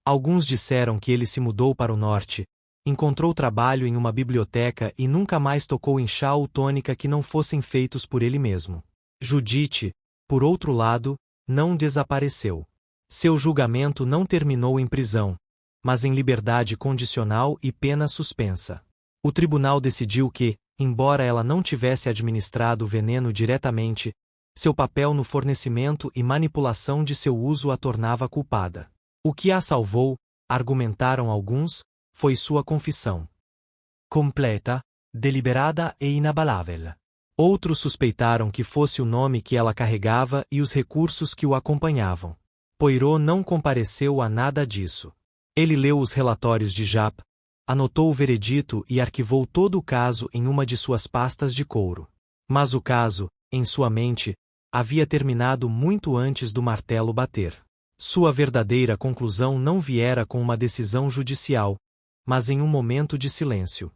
Alguns disseram que ele se mudou para o norte, encontrou trabalho em uma biblioteca e nunca mais tocou em chá ou tônica que não fossem feitos por ele mesmo. Judith, por outro lado, não desapareceu. Seu julgamento não terminou em prisão, mas em liberdade condicional e pena suspensa. O tribunal decidiu que, embora ela não tivesse administrado o veneno diretamente, seu papel no fornecimento e manipulação de seu uso a tornava culpada. O que a salvou, argumentaram alguns, foi sua confissão. Completa, deliberada e inabalável. Outros suspeitaram que fosse o nome que ela carregava e os recursos que o acompanhavam. Poirot não compareceu a nada disso. Ele leu os relatórios de Japp, anotou o veredito e arquivou todo o caso em uma de suas pastas de couro. Mas o caso, em sua mente, havia terminado muito antes do martelo bater. Sua verdadeira conclusão não viera com uma decisão judicial, mas em um momento de silêncio.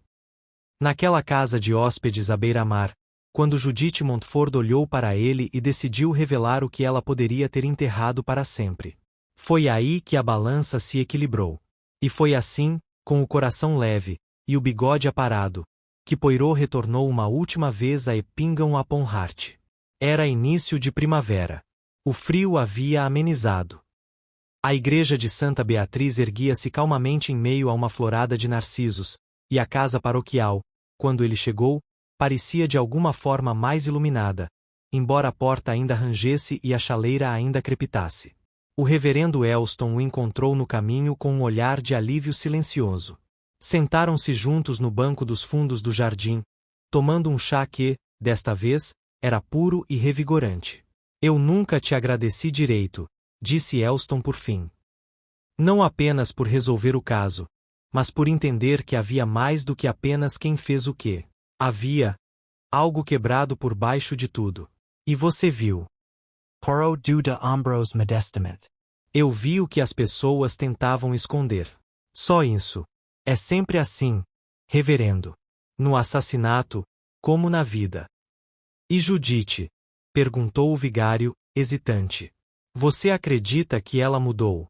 Naquela casa de hóspedes à beira-mar, quando Judith Montfort olhou para ele e decidiu revelar o que ela poderia ter enterrado para sempre. Foi aí que a balança se equilibrou. E foi assim, com o coração leve, e o bigode aparado, que Poirot retornou uma última vez a Eppingham upon Hart. Era início de primavera. O frio havia amenizado. A igreja de Santa Beatriz erguia-se calmamente em meio a uma florada de narcisos, e a casa paroquial, quando ele chegou, parecia de alguma forma mais iluminada, embora a porta ainda rangesse e a chaleira ainda crepitasse. O reverendo Elston o encontrou no caminho com um olhar de alívio silencioso. Sentaram-se juntos no banco dos fundos do jardim, tomando um chá que, desta vez, era puro e revigorante. Eu nunca te agradeci direito, disse Elston por fim. Não apenas por resolver o caso, mas por entender que havia mais do que apenas quem fez o quê. Havia algo quebrado por baixo de tudo. E você viu. Poirot du de Ambrose modestement. Eu vi o que as pessoas tentavam esconder. Só isso. É sempre assim, reverendo. No assassinato, como na vida. E Judith? Perguntou o vigário, hesitante. Você acredita que ela mudou?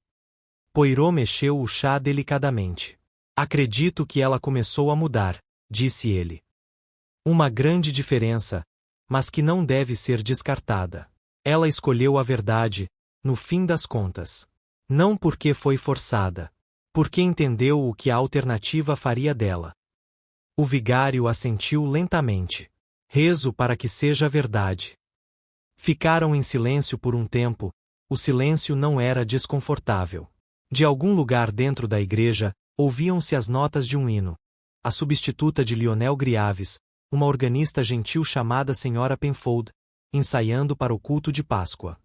Poirot mexeu o chá delicadamente. Acredito que ela começou a mudar, disse ele. Uma grande diferença, mas que não deve ser descartada. Ela escolheu a verdade, no fim das contas. Não porque foi forçada. Porque entendeu o que a alternativa faria dela. O vigário assentiu lentamente. Rezo para que seja verdade. Ficaram em silêncio por um tempo. O silêncio não era desconfortável. De algum lugar dentro da igreja, ouviam-se as notas de um hino. A substituta de Lionel Griaves, uma organista gentil chamada Senhora Penfold, ensaiando para o culto de Páscoa.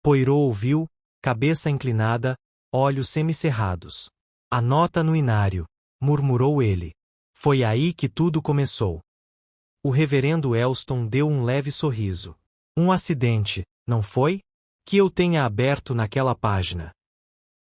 Poirot ouviu, cabeça inclinada, olhos semicerrados. A nota no inário, murmurou ele. Foi aí que tudo começou. O reverendo Elston deu um leve sorriso. Um acidente, não foi? Que eu tenha aberto naquela página.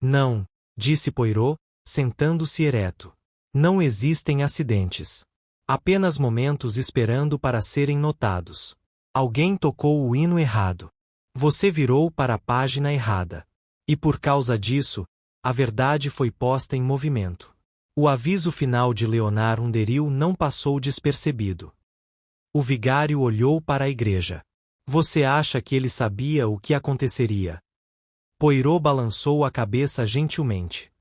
Não, disse Poirot, sentando-se ereto. Não existem acidentes. Apenas momentos esperando para serem notados. Alguém tocou o hino errado. Você virou para a página errada. E por causa disso, a verdade foi posta em movimento. O aviso final de Leonard Underhill não passou despercebido. O vigário olhou para a igreja. Você acha que ele sabia o que aconteceria? Poirot balançou a cabeça gentilmente.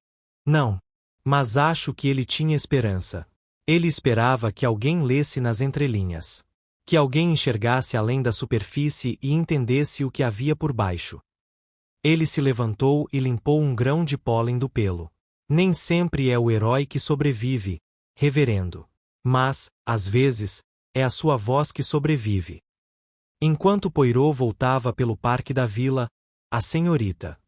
Não. Mas acho que ele tinha esperança. Ele esperava que alguém lesse nas entrelinhas. Que alguém enxergasse além da superfície e entendesse o que havia por baixo. Ele se levantou e limpou um grão de pólen do pelo. Nem sempre é o herói que sobrevive, reverendo. Mas, às vezes, é a sua voz que sobrevive. Enquanto Poirot voltava pelo parque da vila, a senhorita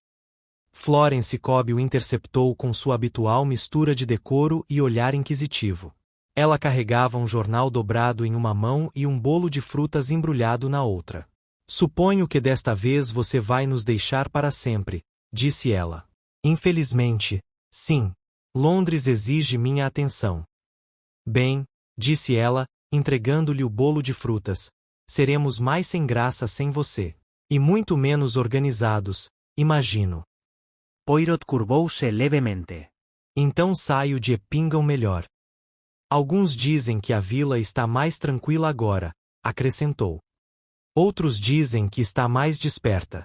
Florence Cobb o interceptou com sua habitual mistura de decoro e olhar inquisitivo. Ela carregava um jornal dobrado em uma mão e um bolo de frutas embrulhado na outra. Suponho que desta vez você vai nos deixar para sempre, disse ela. Infelizmente, sim. Londres exige minha atenção. Bem, disse ela, entregando-lhe o bolo de frutas, seremos mais sem graça sem você. E muito menos organizados, imagino. Poirot curvou-se levemente. Então saio de Eppingham melhor. Alguns dizem que a vila está mais tranquila agora, acrescentou. Outros dizem que está mais desperta.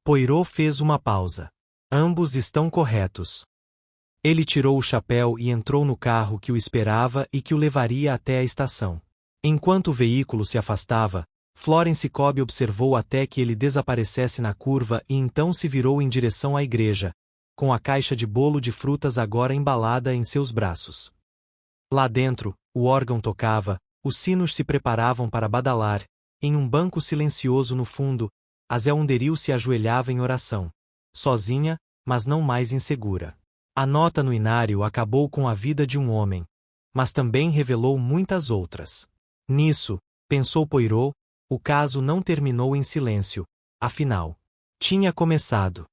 Poirot fez uma pausa. Ambos estão corretos. Ele tirou o chapéu e entrou no carro que o esperava e que o levaria até a estação. Enquanto o veículo se afastava, Florence Cobb observou até que ele desaparecesse na curva e então se virou em direção à igreja, com a caixa de bolo de frutas agora embalada em seus braços. Lá dentro, o órgão tocava, Os sinos se preparavam para badalar, em um banco silencioso no fundo, a Zé Underil se ajoelhava em oração. Sozinha, mas não mais insegura. A nota no inário acabou com a vida de um homem, mas também revelou muitas outras. Nisso, pensou Poirot, o caso não terminou em silêncio, afinal. Tinha começado.